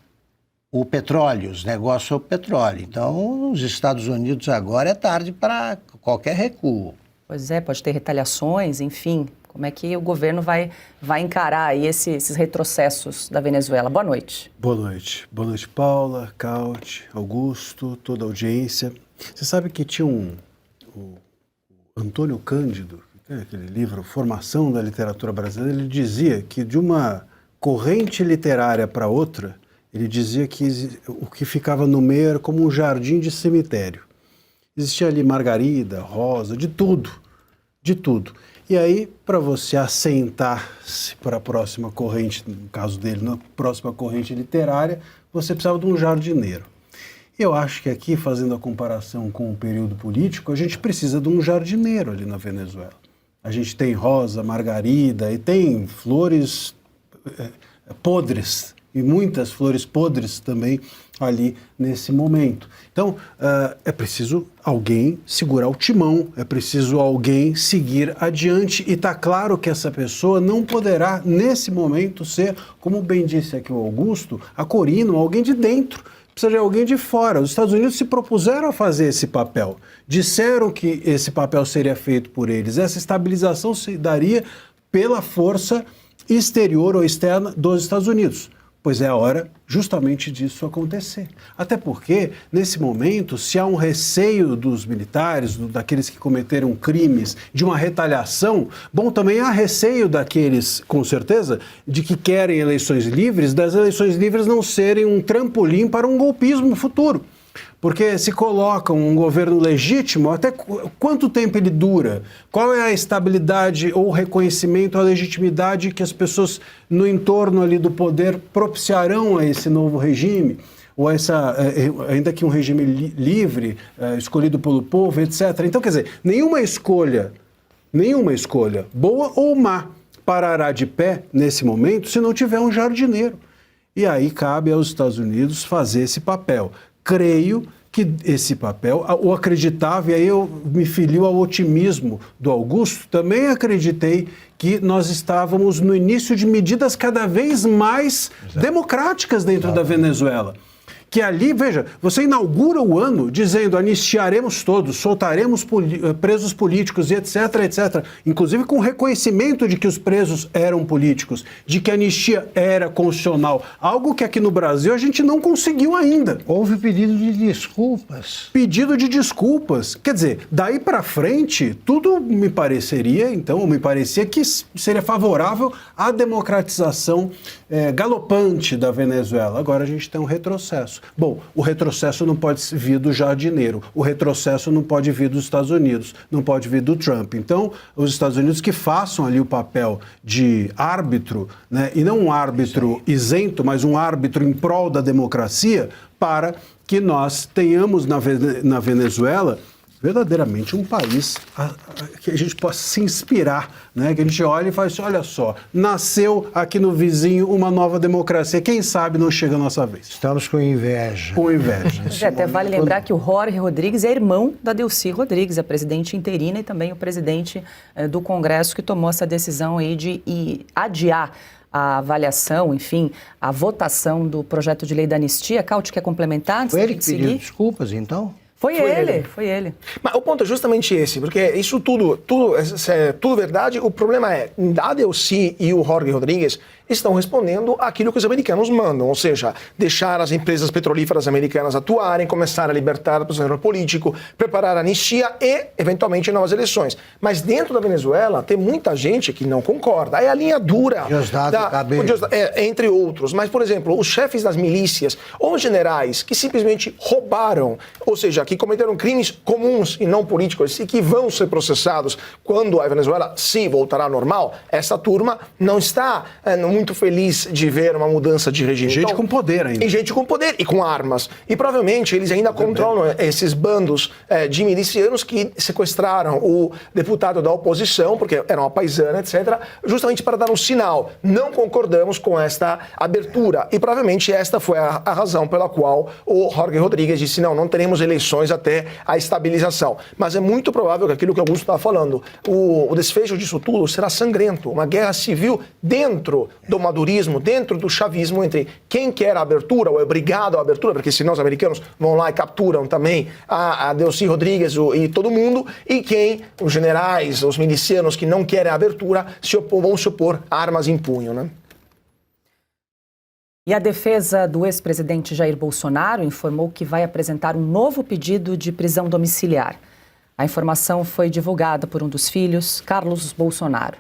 o petróleo, os negócios sobre o petróleo. Então, os Estados Unidos agora é tarde para qualquer recuo. Pois é, pode ter retaliações, enfim. Como é que o governo vai encarar aí esses retrocessos da Venezuela? Boa noite. Boa noite. Boa noite, Paula, Caute, Augusto, toda a audiência. Você sabe que tinha o Antônio Cândido, aquele livro Formação da Literatura Brasileira, ele dizia que de uma corrente literária para outra, ele dizia que o que ficava no meio era como um jardim de cemitério. Existia ali margarida, rosa, de tudo, de tudo. E aí, para você assentar-se para a próxima corrente, no caso dele, na próxima corrente literária, você precisava de um jardineiro. Eu acho que aqui, fazendo a comparação com o período político, a gente precisa de um jardineiro ali na Venezuela. A gente tem rosa, margarida e tem flores podres, e muitas flores podres também ali nesse momento. Então, é preciso alguém segurar o timão, é preciso alguém seguir adiante, e está claro que essa pessoa não poderá, nesse momento, ser, como bem disse aqui o Augusto, a Corina, alguém de dentro. Precisa de alguém de fora. Os Estados Unidos se propuseram a fazer esse papel. Disseram que esse papel seria feito por eles. Essa estabilização se daria pela força exterior ou externa dos Estados Unidos. Pois é a hora justamente disso acontecer. Até porque, nesse momento, se há um receio dos militares, daqueles que cometeram crimes, de uma retaliação, bom, também há receio daqueles, com certeza, de que querem eleições livres, das eleições livres não serem um trampolim para um golpismo futuro. Porque se colocam um governo legítimo, até quanto tempo ele dura? Qual é a estabilidade ou o reconhecimento, a legitimidade que as pessoas no entorno ali do poder propiciarão a esse novo regime? Ou ainda que um regime livre, escolhido pelo povo, etc. Então, quer dizer, nenhuma escolha, boa ou má, parará de pé nesse momento se não tiver um jardineiro. E aí cabe aos Estados Unidos fazer esse papel. Creio que esse papel, o acreditava, e aí eu me filio ao otimismo do Augusto, também acreditei que nós estávamos no início de medidas cada vez mais democráticas dentro da Venezuela. Que ali, veja, você inaugura o ano dizendo anistiaremos todos, soltaremos presos políticos e etc, etc. Inclusive com reconhecimento de que os presos eram políticos, de que a anistia era constitucional. Algo que aqui no Brasil a gente não conseguiu ainda. Houve pedido de desculpas. Pedido de desculpas. Quer dizer, daí para frente, tudo me parecia que seria favorável à democratização galopante da Venezuela. Agora a gente tem um retrocesso. Bom, o retrocesso não pode vir do jardineiro, o retrocesso não pode vir dos Estados Unidos, não pode vir do Trump. Então, os Estados Unidos que façam ali o papel de árbitro, né, e não um árbitro isento, mas um árbitro em prol da democracia, para que nós tenhamos na Venezuela verdadeiramente um país que a gente possa se inspirar, né? Que a gente olha e fala assim, olha só, nasceu aqui no vizinho uma nova democracia, quem sabe não chega a nossa vez. Estamos com inveja. Com inveja. Até vale lembrar que o Jorge Rodrigues é irmão da Delcy Rodrigues, a presidente interina e também o presidente do Congresso que tomou essa decisão aí de adiar a avaliação, enfim, a votação do projeto de lei da anistia. Caute, quer complementar? Foi ele que pediu desculpas, então? Foi ele. Mas o ponto é justamente esse, porque isso tudo é tudo verdade. O problema é, a Delcy e o Jorge Rodrigues estão respondendo àquilo que os americanos mandam, ou seja, deixar as empresas petrolíferas americanas atuarem, começar a libertar o processo político, preparar a anistia e, eventualmente, novas eleições. Mas dentro da Venezuela tem muita gente que não concorda. É a linha dura, entre outros. Mas, por exemplo, os chefes das milícias ou os generais que simplesmente toparam, ou seja, que cometeram crimes comuns e não políticos e que vão ser processados quando a Venezuela se voltará ao normal, essa turma não está muito feliz de ver uma mudança de regime. Gente com poder ainda. E gente com poder e com armas. E provavelmente eles ainda controlam esses bandos de milicianos que sequestraram o deputado da oposição, porque era uma paisana, etc., justamente para dar um sinal. Não concordamos com esta abertura. E provavelmente esta foi a razão pela qual o Jorge Rodríguez disse, não teremos eleições até a estabilização. Mas é muito provável que aquilo que Augusto estava falando, o desfecho disso tudo será sangrento, uma guerra civil dentro do madurismo, dentro do chavismo, entre quem quer a abertura ou é obrigado à abertura, porque senão os americanos vão lá e capturam também a Delcy Rodrigues e todo mundo, e quem, os generais, os milicianos que não querem a abertura, vão se opor a armas em punho, né? E a defesa do ex-presidente Jair Bolsonaro informou que vai apresentar um novo pedido de prisão domiciliar. A informação foi divulgada por um dos filhos, Carlos Bolsonaro.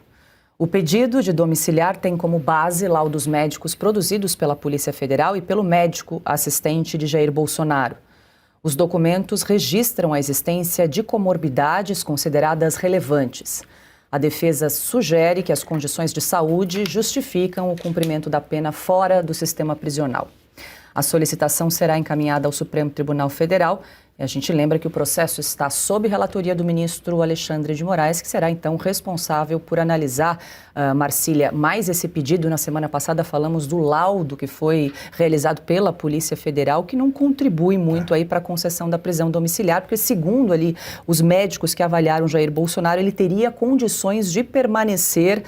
O pedido de domiciliar tem como base laudos médicos produzidos pela Polícia Federal e pelo médico assistente de Jair Bolsonaro. Os documentos registram a existência de comorbidades consideradas relevantes. A defesa sugere que as condições de saúde justificam o cumprimento da pena fora do sistema prisional. A solicitação será encaminhada ao Supremo Tribunal Federal. E a gente lembra que o processo está sob relatoria do ministro Alexandre de Moraes, que será então responsável por analisar, Marcília, mais esse pedido. Na semana passada falamos do laudo que foi realizado pela Polícia Federal, que não contribui muito aí para a concessão da prisão domiciliar, porque segundo ali os médicos que avaliaram Jair Bolsonaro, ele teria condições de permanecer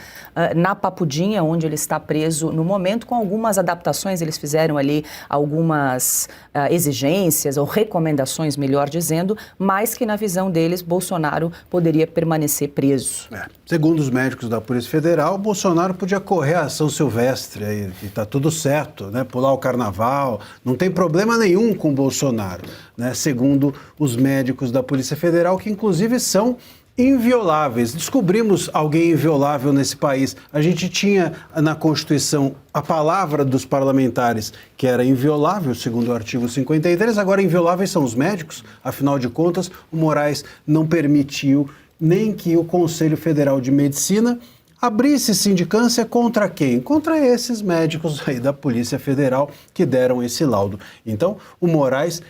na Papudinha, onde ele está preso no momento, com algumas adaptações. Eles fizeram ali algumas exigências ou recomendações, melhor dizendo, mas que na visão deles, Bolsonaro poderia permanecer preso. Segundo os médicos da Polícia Federal, Bolsonaro podia correr a São Silvestre e tá tudo certo, né? Pular o carnaval, não tem problema nenhum com Bolsonaro, né? Segundo os médicos da Polícia Federal, que inclusive são invioláveis. Descobrimos alguém inviolável nesse país. A gente tinha na Constituição a palavra dos parlamentares, que era inviolável, segundo o artigo 53, agora invioláveis são os médicos. Afinal de contas, o Moraes não permitiu nem que o Conselho Federal de Medicina abrisse sindicância contra quem? Contra esses médicos aí da Polícia Federal que deram esse laudo. Então, o Moraes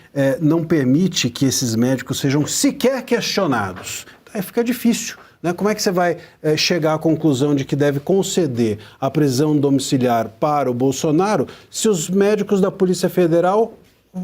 não permite que esses médicos sejam sequer questionados. Aí fica difícil, né? Como é que você vai chegar à conclusão de que deve conceder a prisão domiciliar para o Bolsonaro se os médicos da Polícia Federal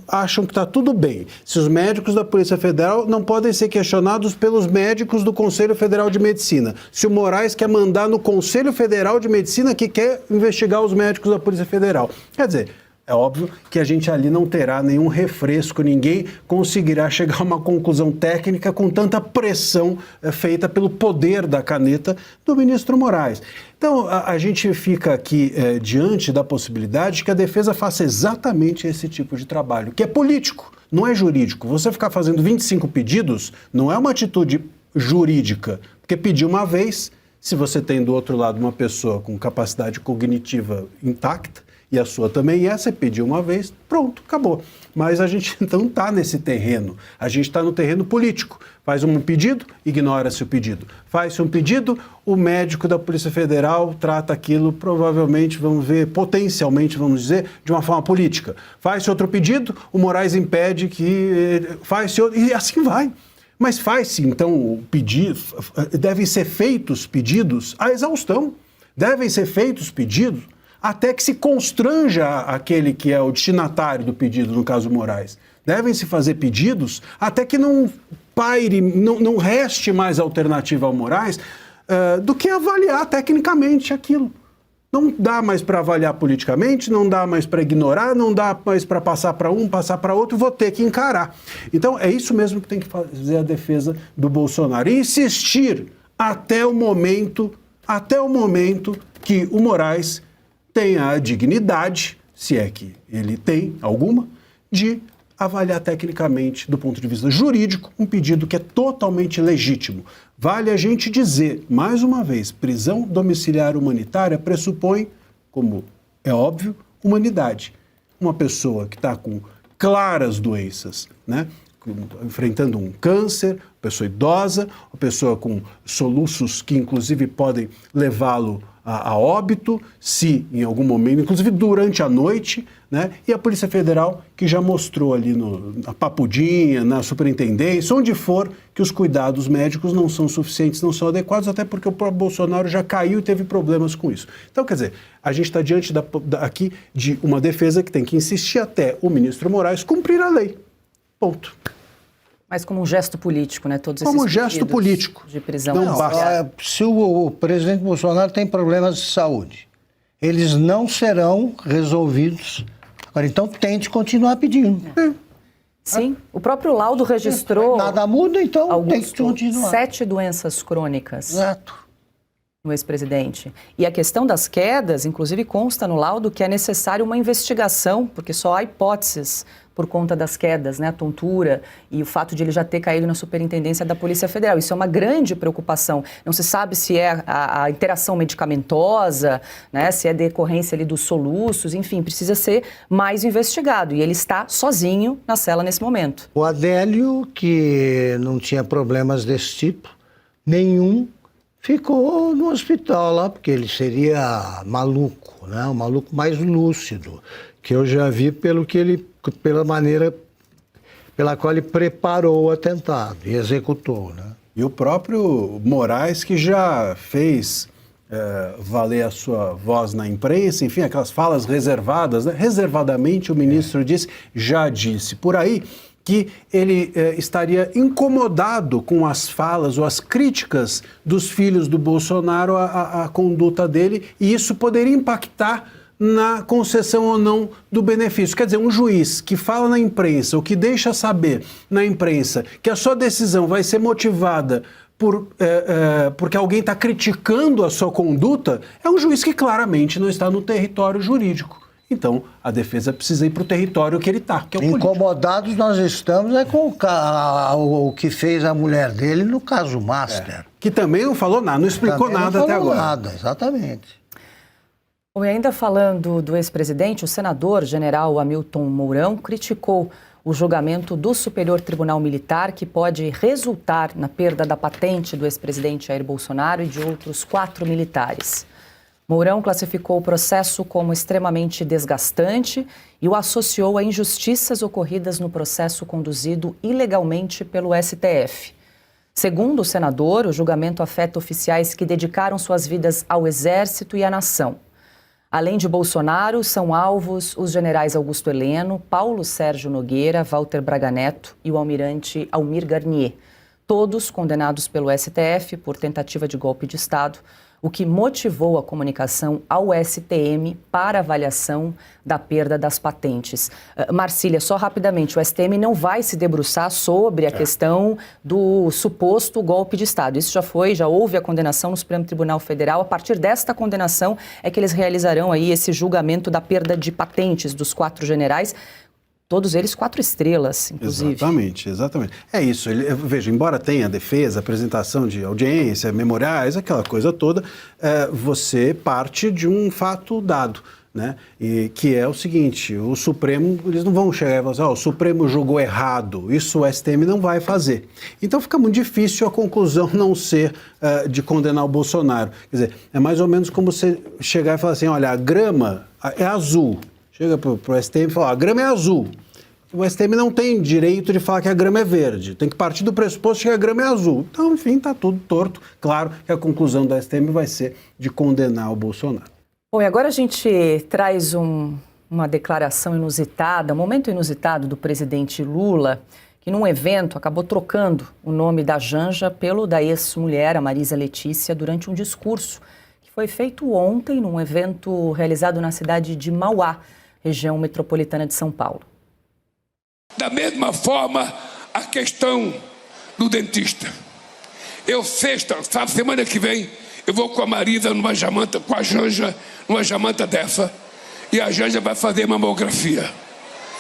acham que está tudo bem? Se os médicos da Polícia Federal não podem ser questionados pelos médicos do Conselho Federal de Medicina? Se o Moraes quer mandar no Conselho Federal de Medicina que quer investigar os médicos da Polícia Federal? Quer dizer, é óbvio que a gente ali não terá nenhum refresco, ninguém conseguirá chegar a uma conclusão técnica com tanta pressão feita pelo poder da caneta do ministro Moraes. Então, a gente fica aqui diante da possibilidade de que a defesa faça exatamente esse tipo de trabalho, que é político, não é jurídico. Você ficar fazendo 25 pedidos não é uma atitude jurídica, porque pedir uma vez, se você tem do outro lado uma pessoa com capacidade cognitiva intacta, e a sua também você pediu uma vez, pronto, acabou. Mas a gente não está nesse terreno, a gente está no terreno político. Faz um pedido, ignora-se o pedido. Faz um pedido, o médico da Polícia Federal trata aquilo, provavelmente, vamos ver, potencialmente, vamos dizer, de uma forma política. Faz outro pedido, o Moraes impede que faz outro, e assim vai. Mas faz-se, então, o pedido, devem ser feitos pedidos à exaustão, devem ser feitos pedidos até que se constranja aquele que é o destinatário do pedido, no caso Moraes. Devem se fazer pedidos até que não paire, não reste mais alternativa ao Moraes do que avaliar tecnicamente aquilo. Não dá mais para avaliar politicamente, não dá mais para ignorar, não dá mais para passar para um, passar para outro, vou ter que encarar. Então é isso mesmo que tem que fazer a defesa do Bolsonaro. E insistir até o momento que o Moraes tenha a dignidade, se é que ele tem alguma, de avaliar tecnicamente, do ponto de vista jurídico, um pedido que é totalmente legítimo. Vale a gente dizer, mais uma vez, prisão domiciliar humanitária pressupõe, como é óbvio, humanidade. Uma pessoa que está com claras doenças, né? Enfrentando um câncer, pessoa idosa, uma pessoa com soluços que inclusive podem levá-lo a óbito, se em algum momento, inclusive durante a noite, né? E a Polícia Federal que já mostrou ali na Papudinha, na Superintendência, onde for, que os cuidados médicos não são suficientes, não são adequados, até porque o próprio Bolsonaro já caiu e teve problemas com isso. Então, quer dizer, a gente está diante aqui de uma defesa que tem que insistir até o ministro Moraes cumprir a lei. Ponto. Mas como um gesto político, né? Todos esses como um gesto político. De prisão. Não basta. Se o presidente Bolsonaro tem problemas de saúde, eles não serão resolvidos. Agora, então, tente continuar pedindo. Sim, o próprio laudo registrou... Nada muda, então Augusto, tem que continuar. 7 doenças crônicas. Exato. No ex-presidente. E a questão das quedas, inclusive consta no laudo que é necessário uma investigação, porque só há hipóteses por conta das quedas, né? A tontura e o fato de ele já ter caído na superintendência da Polícia Federal. Isso é uma grande preocupação. Não se sabe se é a interação medicamentosa, né? Se é decorrência ali dos soluços, enfim, precisa ser mais investigado. E ele está sozinho na cela nesse momento. O Adélio, que não tinha problemas desse tipo, nenhum, ficou no hospital lá, porque ele seria maluco, né? Um maluco mais lúcido, que eu já vi pela maneira pela qual ele preparou o atentado e executou, né? E o próprio Moraes, que já fez valer a sua voz na imprensa, enfim, aquelas falas reservadas, né? Reservadamente o ministro já disse por aí que ele estaria incomodado com as falas ou as críticas dos filhos do Bolsonaro à conduta dele, e isso poderia impactar na concessão ou não do benefício. Quer dizer, um juiz que fala na imprensa, ou que deixa saber na imprensa que a sua decisão vai ser motivada porque alguém está criticando a sua conduta, é um juiz que claramente não está no território jurídico. Então, a defesa precisa ir para o território que ele está, que é o político. Incomodados nós estamos com o que fez a mulher dele no caso Master. Que também não falou nada, não explicou nada até agora. Nada, exatamente. Bom, e ainda falando do ex-presidente, o senador general Hamilton Mourão criticou o julgamento do Superior Tribunal Militar, que pode resultar na perda da patente do ex-presidente Jair Bolsonaro e de outros 4 militares. Mourão classificou o processo como extremamente desgastante e o associou a injustiças ocorridas no processo conduzido ilegalmente pelo STF. Segundo o senador, o julgamento afeta oficiais que dedicaram suas vidas ao Exército e à nação. Além de Bolsonaro, são alvos os generais Augusto Heleno, Paulo Sérgio Nogueira, Walter Braga Neto e o almirante Almir Garnier, todos condenados pelo STF por tentativa de golpe de Estado, o que motivou a comunicação ao STM para avaliação da perda das patentes. Marcília, só rapidamente, o STM não vai se debruçar sobre a questão do suposto golpe de Estado. Isso já houve a condenação no Supremo Tribunal Federal. A partir desta condenação é que eles realizarão aí esse julgamento da perda de patentes dos 4 generais. Todos eles 4 estrelas, inclusive. Exatamente. É isso. Veja, embora tenha defesa, apresentação de audiência, memoriais, aquela coisa toda, você parte de um fato dado, né? E que é o seguinte, o Supremo, eles não vão chegar e falar assim, o Supremo julgou errado, isso o STM não vai fazer. Então fica muito difícil a conclusão não ser de condenar o Bolsonaro. Quer dizer, é mais ou menos como você chegar e falar assim, olha, a grama é azul. Chega para o STM e fala, a grama é azul. O STM não tem direito de falar que a grama é verde. Tem que partir do pressuposto que a grama é azul. Então, enfim, está tudo torto. Claro que a conclusão do STM vai ser de condenar o Bolsonaro. Bom, e agora a gente traz uma declaração inusitada, um momento inusitado do presidente Lula, que num evento acabou trocando o nome da Janja pelo da ex-mulher, a Marisa Letícia, durante um discurso que foi feito ontem num evento realizado na cidade de Mauá, região metropolitana de São Paulo. Da mesma forma, a questão do dentista. Semana que vem, eu vou com a Marisa numa jamanta, com a Janja, numa jamanta dessa, e a Janja vai fazer mamografia.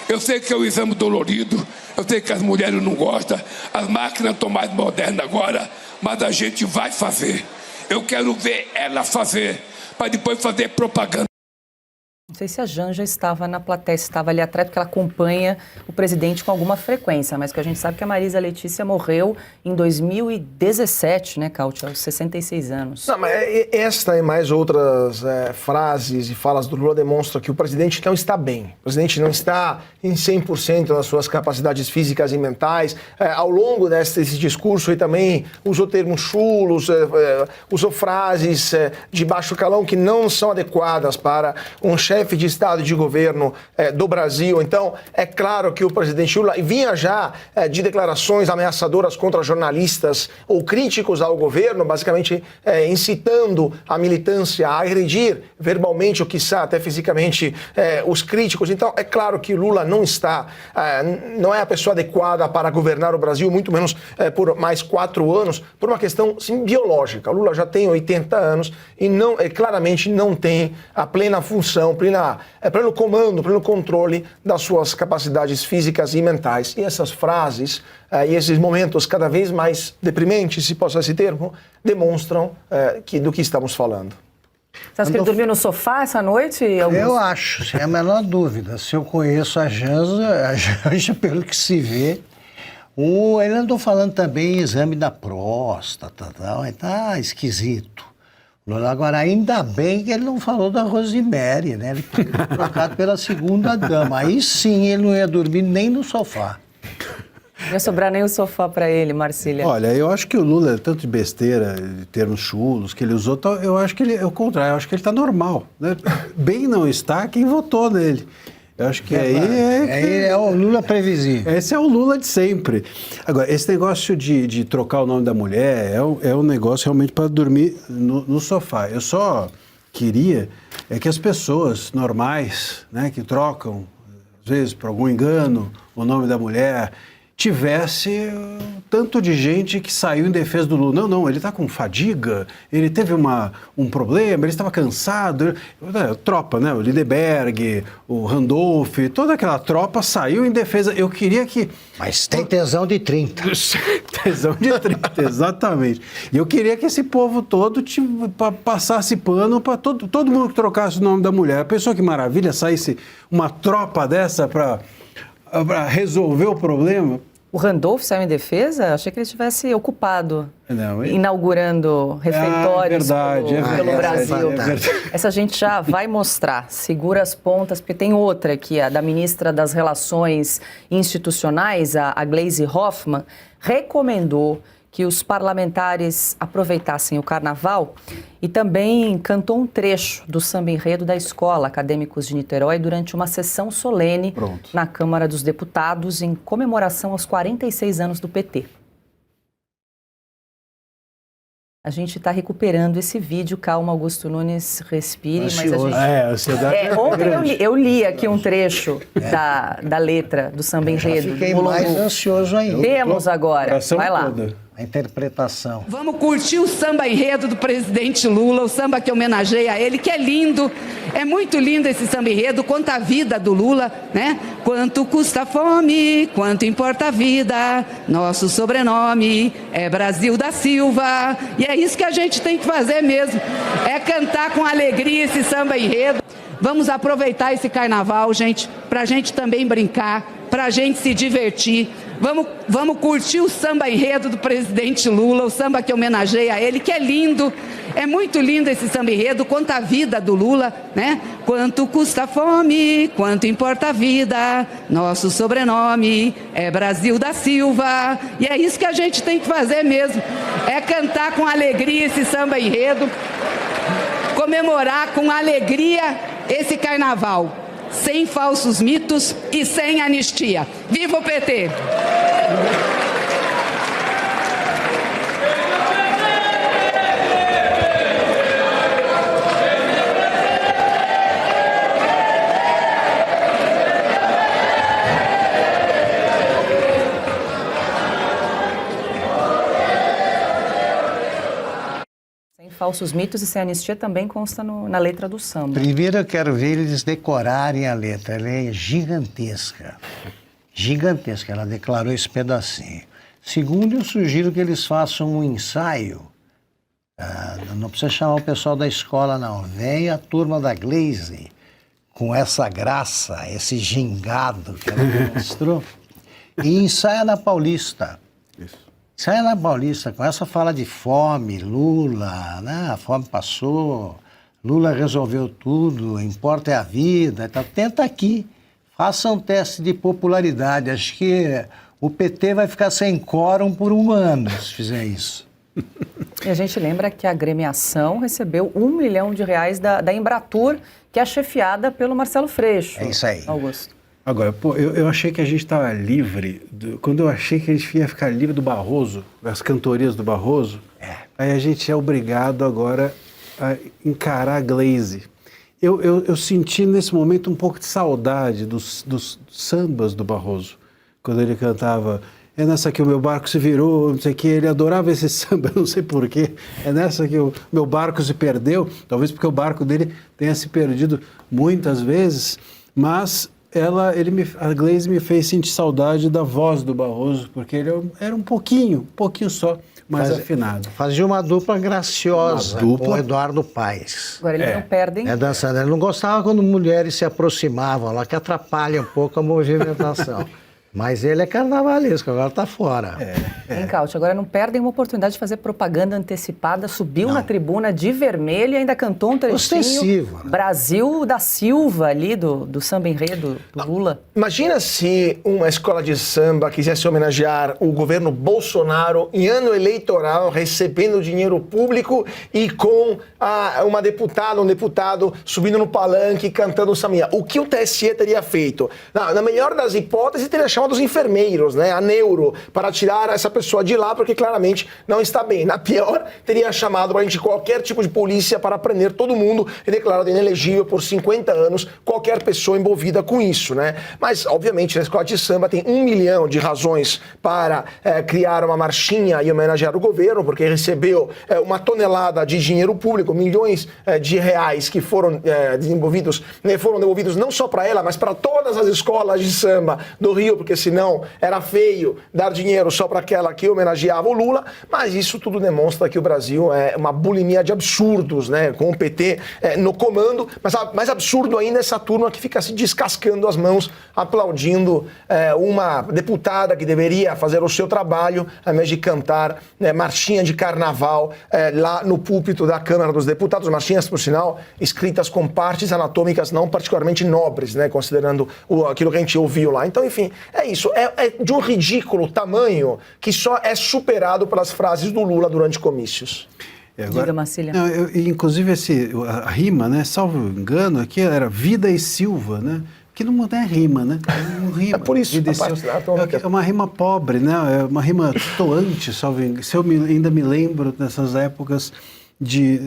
Eu sei que é um exame dolorido, eu sei que as mulheres não gostam, as máquinas estão mais modernas agora, mas a gente vai fazer. Eu quero ver ela fazer, para depois fazer propaganda. Não sei se a Janja estava na plateia, estava ali atrás, porque ela acompanha o presidente com alguma frequência, mas que a gente sabe que a Marisa Letícia morreu em 2017, né, Cauti, aos 66 anos. Não, mas esta e mais outras frases e falas do Lula demonstram que o presidente não está bem. O presidente não está em 100% das suas capacidades físicas e mentais. Ao longo desse discurso, ele também usou termos chulos, usou frases de baixo calão que não são adequadas para um chefe de Estado e de governo do Brasil. Então, é claro que o presidente Lula vinha já de declarações ameaçadoras contra jornalistas ou críticos ao governo, basicamente incitando a militância a agredir verbalmente ou, quiçá, até fisicamente os críticos. Então, é claro que Lula não não é a pessoa adequada para governar o Brasil, muito menos por mais 4 anos, por uma questão, sim, biológica. O Lula já tem 80 anos e claramente não tem a plena função, pleno comando, pleno controle das suas capacidades físicas e mentais. E essas frases e esses momentos cada vez mais deprimentes, se possa esse termo, demonstram do que estamos falando. Você acha que ele dormiu no sofá essa noite, Augusto? Eu acho, sem a menor dúvida. Se eu conheço a Janja, pelo que se vê, ele andou falando também em exame da próstata, tá esquisito. Agora, ainda bem que ele não falou da Rosemary, né? Ele foi trocado pela segunda dama. Aí sim ele não ia dormir nem no sofá. Não ia sobrar nem o sofá para ele, Marcília. Olha, eu acho que o Lula, tanto de besteira, de termos chulos que ele usou, eu acho que ele é o contrário, eu acho que ele está normal. Né? Bem não está quem votou nele. Eu acho que aí é o Lula previsível. Esse é o Lula de sempre. Agora, esse negócio de trocar o nome da mulher é um negócio realmente para dormir no sofá. Eu só queria que as pessoas normais, né, que trocam, às vezes, por algum engano, o nome da mulher, tivesse tanto de gente que saiu em defesa do Lula. Não, ele está com fadiga, ele teve um problema, ele estava cansado. Tropa, né? O Lindeberg, o Randolph, toda aquela tropa saiu em defesa. Eu queria que... Mas tem tesão de 30. Tesão de 30, exatamente. E eu queria que esse povo todo passasse pano para todo mundo que trocasse o nome da mulher. Pensou que maravilha, saísse uma tropa dessa para resolver o problema? O Randolph saiu em defesa? Achei que ele estivesse ocupado, inaugurando refeitórios pelo Brasil. Essa gente já vai mostrar, segura as pontas, porque tem outra aqui, a da ministra das Relações Institucionais, a Gleisi Hoffmann, recomendou que os parlamentares aproveitassem o carnaval e também cantou um trecho do samba-enredo da Escola Acadêmicos de Niterói durante uma sessão solene na Câmara dos Deputados em comemoração aos 46 anos do PT. A gente está recuperando esse vídeo, calma, Augusto Nunes, respire. Ontem eu li aqui um trecho da letra do samba-enredo. Fiquei mais ansioso ainda. Temos agora, vai lá. A interpretação. Vamos curtir o samba-enredo do presidente Lula, o samba que homenageia ele, que é lindo, é muito lindo esse samba-enredo, conta a vida do Lula, né? Quanto custa a fome, quanto importa a vida, nosso sobrenome é Brasil da Silva. E é isso que a gente tem que fazer mesmo, é cantar com alegria esse samba-enredo. Vamos aproveitar esse carnaval, gente, pra gente também brincar, pra gente se divertir. Vamos curtir o samba-enredo do presidente Lula, o samba que homenageia ele, que é lindo, é muito lindo esse samba-enredo, conta a vida do Lula, né? Quanto custa a fome, quanto importa a vida, nosso sobrenome é Brasil da Silva. E é isso que a gente tem que fazer mesmo, é cantar com alegria esse samba-enredo, comemorar com alegria esse carnaval. Sem falsos mitos e sem anistia. Viva o PT! Falsos mitos e sem anistia também consta na letra do samba. Primeiro eu quero ver eles decorarem a letra, ela é gigantesca. Gigantesca, ela declarou esse pedacinho. Segundo, eu sugiro que eles façam um ensaio, não precisa chamar o pessoal da escola não, vem a turma da Gleisi, com essa graça, esse gingado que ela demonstrou, e ensaia na Paulista. Isso. Ensaia na Paulista, com essa fala de fome, Lula, né? A fome passou, Lula resolveu tudo, importa é a vida e tal. Tenta aqui, faça um teste de popularidade. Acho que o PT vai ficar sem quórum por 1 ano se fizer isso. E a gente lembra que a agremiação recebeu R$1 milhão da Embratur, que é chefiada pelo Marcelo Freixo. É isso aí. Augusto. Agora, pô, eu achei que a gente estava livre, quando eu achei que a gente ia ficar livre do Barroso, das cantorias do Barroso, aí a gente é obrigado agora a encarar a Glaze. Eu senti nesse momento um pouco de saudade dos sambas do Barroso, quando ele cantava... É nessa que o meu barco se virou, não sei o que, ele adorava esse samba, não sei porquê. É nessa que o meu barco se perdeu, talvez porque o barco dele tenha se perdido muitas vezes, mas a Glaze me fez sentir saudade da voz do Barroso, porque ele era um pouquinho só, mais afinado. Fazia uma dupla graciosa com o Eduardo Paes. Agora eles não perdem. Dançando. Ele não gostava quando mulheres se aproximavam lá, que atrapalha um pouco a movimentação. Mas ele é carnavalesco, agora está fora. Caute, agora não perdem uma oportunidade de fazer propaganda antecipada, subiu na tribuna de vermelho e ainda cantou um trechinho. Ostensivo, né? Brasil da Silva ali, do samba enredo do Lula. Imagina se uma escola de samba quisesse homenagear o governo Bolsonaro em ano eleitoral, recebendo dinheiro público e com uma deputada, um deputado subindo no palanque cantando o sambinha. O que o TSE teria feito? Na melhor das hipóteses, teria chamado os enfermeiros, né, a neuro, para tirar essa pessoa de lá, porque claramente não está bem. Na pior, teria chamado para a gente qualquer tipo de polícia para prender todo mundo e declarado inelegível por 50 anos qualquer pessoa envolvida com isso, né? Mas, obviamente, na escola de samba tem 1 milhão de razões para criar uma marchinha e homenagear o governo, porque recebeu uma tonelada de dinheiro público, milhões de reais que foram desenvolvidos, foram devolvidos não só para ela, mas para todas as escolas de samba do Rio, porque senão era feio dar dinheiro só para aquela que homenageava o Lula, mas isso tudo demonstra que o Brasil é uma bulimia de absurdos, né, com o PT no comando, mas mais absurdo ainda é essa turma que fica se descascando as mãos, aplaudindo uma deputada que deveria fazer o seu trabalho, ao invés de cantar marchinha de carnaval lá no púlpito da Câmara dos Deputados, marchinhas, por sinal, escritas com partes anatômicas não particularmente nobres, né, considerando aquilo que a gente ouviu lá. Então, enfim, é isso. É de um ridículo tamanho que só é superado pelas frases do Lula durante comícios. Diga, Marcília. Inclusive, a rima, né? Salvo engano, aqui era Vida e Silva, né? Que não é rima, né? Não rima. É por isso. É uma rima pobre, né? É uma rima toante, salvo engano. Se eu ainda me lembro dessas épocas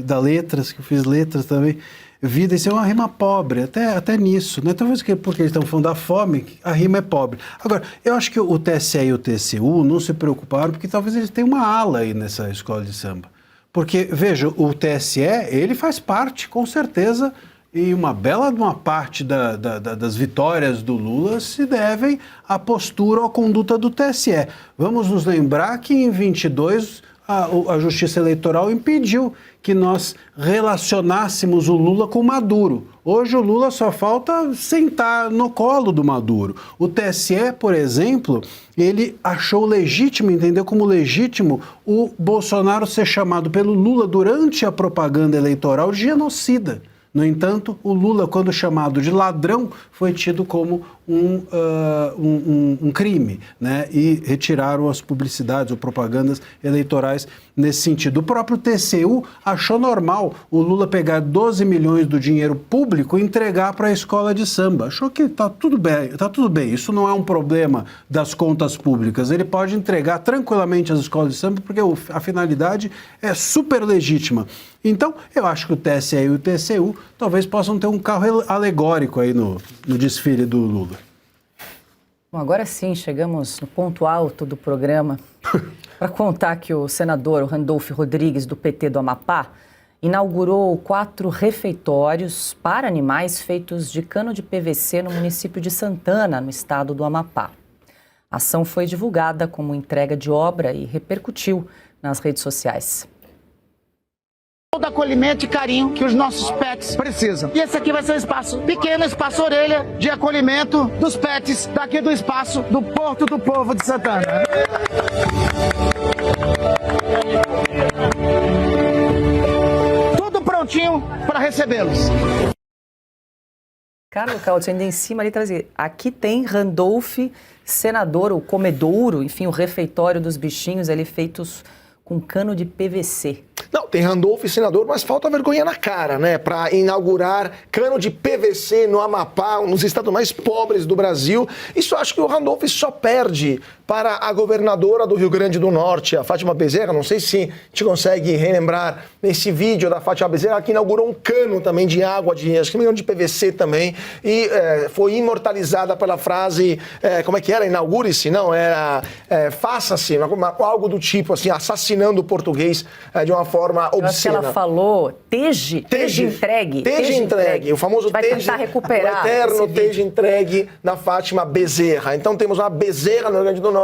da letras, que eu fiz letras também. Vida, isso é uma rima pobre, até nisso, né? Talvez porque eles estão falando da fome, a rima é pobre. Agora, eu acho que o TSE e o TCU não se preocuparam, porque talvez eles tenham uma ala aí nessa escola de samba. Porque, veja, o TSE, ele faz parte, com certeza, e uma bela parte das vitórias do Lula se devem à postura ou à conduta do TSE. Vamos nos lembrar que em 22 a Justiça Eleitoral impediu que nós relacionássemos o Lula com o Maduro. Hoje o Lula só falta sentar no colo do Maduro. O TSE, por exemplo, ele achou legítimo, entendeu como legítimo o Bolsonaro ser chamado pelo Lula durante a propaganda eleitoral de genocida. No entanto, o Lula, quando chamado de ladrão, foi tido como um crime, né? E retiraram as publicidades ou propagandas eleitorais nesse sentido. O próprio TCU achou normal o Lula pegar 12 milhões do dinheiro público e entregar para a escola de samba. Achou que tá tudo bem, isso não é um problema das contas públicas. Ele pode entregar tranquilamente às escolas de samba porque a finalidade é super legítima. Então, eu acho que o TSE e o TCU talvez possam ter um carro alegórico aí no desfile do Lula. Bom, agora sim, chegamos no ponto alto do programa para contar que o senador Randolfo Rodrigues, do PT do Amapá, inaugurou 4 refeitórios para animais feitos de cano de PVC no município de Santana, no estado do Amapá. A ação foi divulgada como entrega de obra e repercutiu nas redes sociais. Todo acolhimento e carinho que os nossos pets precisam. E esse aqui vai ser um espaço pequeno, espaço orelha de acolhimento dos pets daqui do espaço do Porto do Povo de Santana. Tudo prontinho para recebê-los. Carlos Cautz, ainda em cima ali, trazia. Aqui tem Randolph, senador, o comedouro, enfim, o refeitório dos bichinhos ali feitos com cano de PVC. Não, tem Randolph, senador, mas falta vergonha na cara, né? Para inaugurar cano de PVC no Amapá, um dos estados mais pobres do Brasil. Isso acho que o Randolph só perde para a governadora do Rio Grande do Norte, a Fátima Bezerra. Não sei se a gente consegue relembrar nesse vídeo da Fátima Bezerra, que inaugurou um cano também de água, acho que de PVC também, e foi imortalizada pela frase, como é que era? Inaugure-se? Não, era faça-se, algo do tipo, assim, assassinando o português de uma forma obscena. Eu acho que ela falou teje entregue. Teje entregue, o famoso teje, recuperar o eterno teje entregue da Fátima Bezerra. Então temos uma Bezerra no Rio Grande do Norte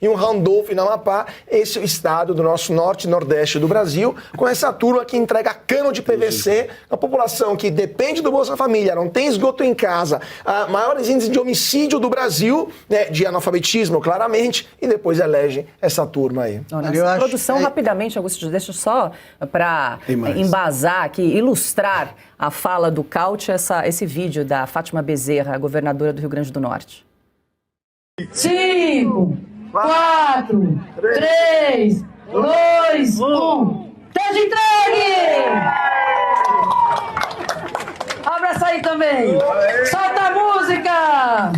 e um Randolph no Amapá, esse é o estado do nosso norte e nordeste do Brasil, com essa turma que entrega cano de PVC, a população que depende do Bolsa Família, não tem esgoto em casa, maiores índices de homicídio do Brasil, né, de analfabetismo, claramente, e depois elege essa turma aí. Nossa, produção, rapidamente, Augusto, deixa só para embasar aqui, ilustrar a fala do Cautz, esse vídeo da Fátima Bezerra, a governadora do Rio Grande do Norte. 5, 4, 3, 2, 1. Esteja entregue! Abraça aí também. Solta a música!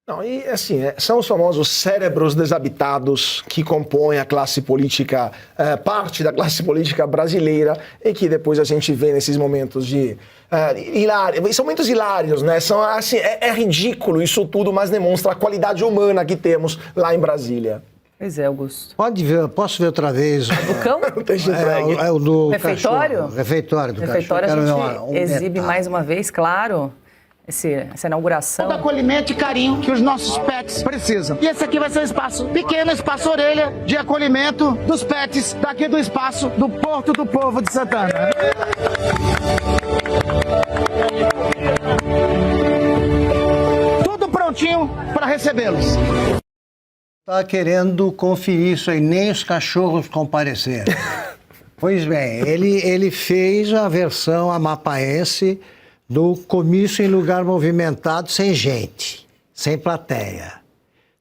Não, e assim, são os famosos cérebros desabitados que compõem a classe política, parte da classe política brasileira, e que depois a gente vê nesses momentos de hilários. São momentos hilários, né? São, assim, é ridículo isso tudo, mas demonstra a qualidade humana que temos lá em Brasília. Pois é, Augusto. Pode ver, posso ver outra vez? O cão? É o do refeitório? Cachorro. Refeitório do refeitório cachorro. A gente exibe mais uma vez, claro, essa inauguração. Todo acolhimento e carinho que os nossos pets precisam. E esse aqui vai ser um espaço pequeno, espaço orelha de acolhimento dos pets daqui do espaço do Porto do Povo de Santana. Tudo prontinho para recebê-los. Está querendo conferir isso aí, nem os cachorros compareceram. Pois bem, ele fez a versão amapaense do comício em lugar movimentado, sem gente, sem plateia.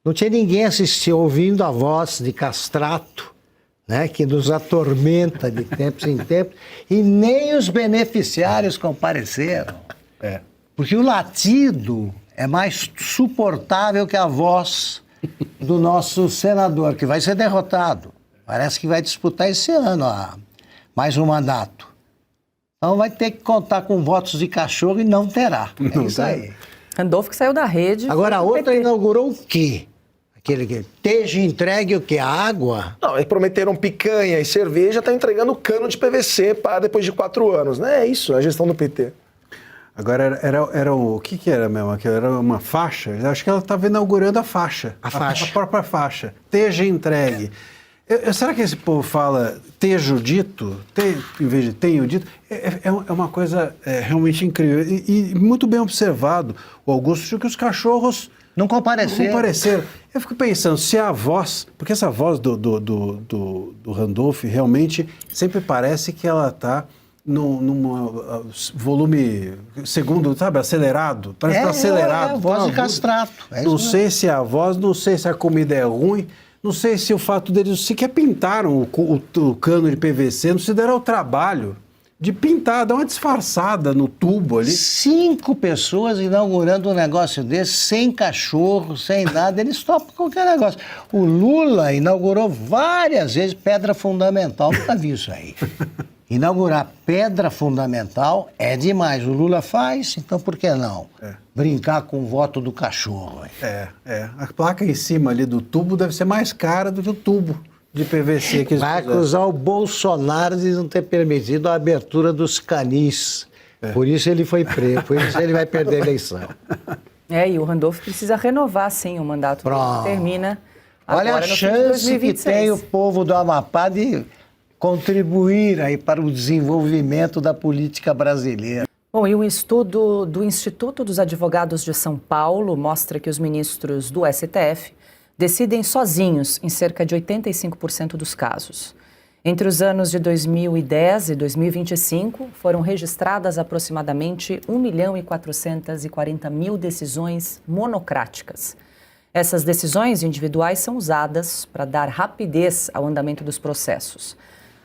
Não tinha ninguém assistindo, ouvindo a voz de Castrato, né, que nos atormenta de tempos em tempos, e nem os beneficiários compareceram. Porque o latido é mais suportável que a voz do nosso senador, que vai ser derrotado. Parece que vai disputar esse ano mais um mandato. Então vai ter que contar com votos de cachorro e não terá. É isso aí. Randolph que saiu da rede. Agora a outra inaugurou o quê? Aquele que esteja entregue o quê? A água? Não, eles prometeram picanha e cerveja, está entregando cano de PVC para depois de 4 anos, né? É isso, a gestão do PT. Agora, era o que era mesmo? Aquilo era uma faixa? Eu acho que ela estava inaugurando a faixa. A faixa. A própria faixa. Teja entregue. Será que esse povo fala tejo dito, em vez de tenho dito? É uma coisa realmente incrível. E muito bem observado, o Augusto, que os cachorros não compareceram. Eu fico pensando, se a voz... Porque essa voz do Randolph realmente sempre parece que ela está num volume, segundo, sabe, acelerado. Parece que está acelerado. É a voz de Castrato. Não sei se é a voz, não sei se a comida é ruim, não sei se o fato deles sequer pintaram o cano de PVC, não se deram o trabalho de pintar, dar uma disfarçada no tubo ali. 5 pessoas inaugurando um negócio desse, sem cachorro, sem nada, eles topam qualquer negócio. O Lula inaugurou várias vezes pedra fundamental, nunca vi isso aí. Inaugurar pedra fundamental é demais. O Lula faz, então por que não? Brincar com o voto do cachorro. A placa em cima ali do tubo deve ser mais cara do que o tubo de PVC que eles vai acusar o Bolsonaro de não ter permitido a abertura dos canis. Por isso ele foi preso, por isso ele vai perder a eleição. E o Randolph precisa renovar, sim, o mandato que termina agora. Olha a chance que tem o povo do Amapá de contribuir aí para o desenvolvimento da política brasileira. Bom, e um estudo do Instituto dos Advogados de São Paulo mostra que os ministros do STF decidem sozinhos em cerca de 85% dos casos. Entre os anos de 2010 e 2025, foram registradas aproximadamente 1.440.000 decisões monocráticas. Essas decisões individuais são usadas para dar rapidez ao andamento dos processos.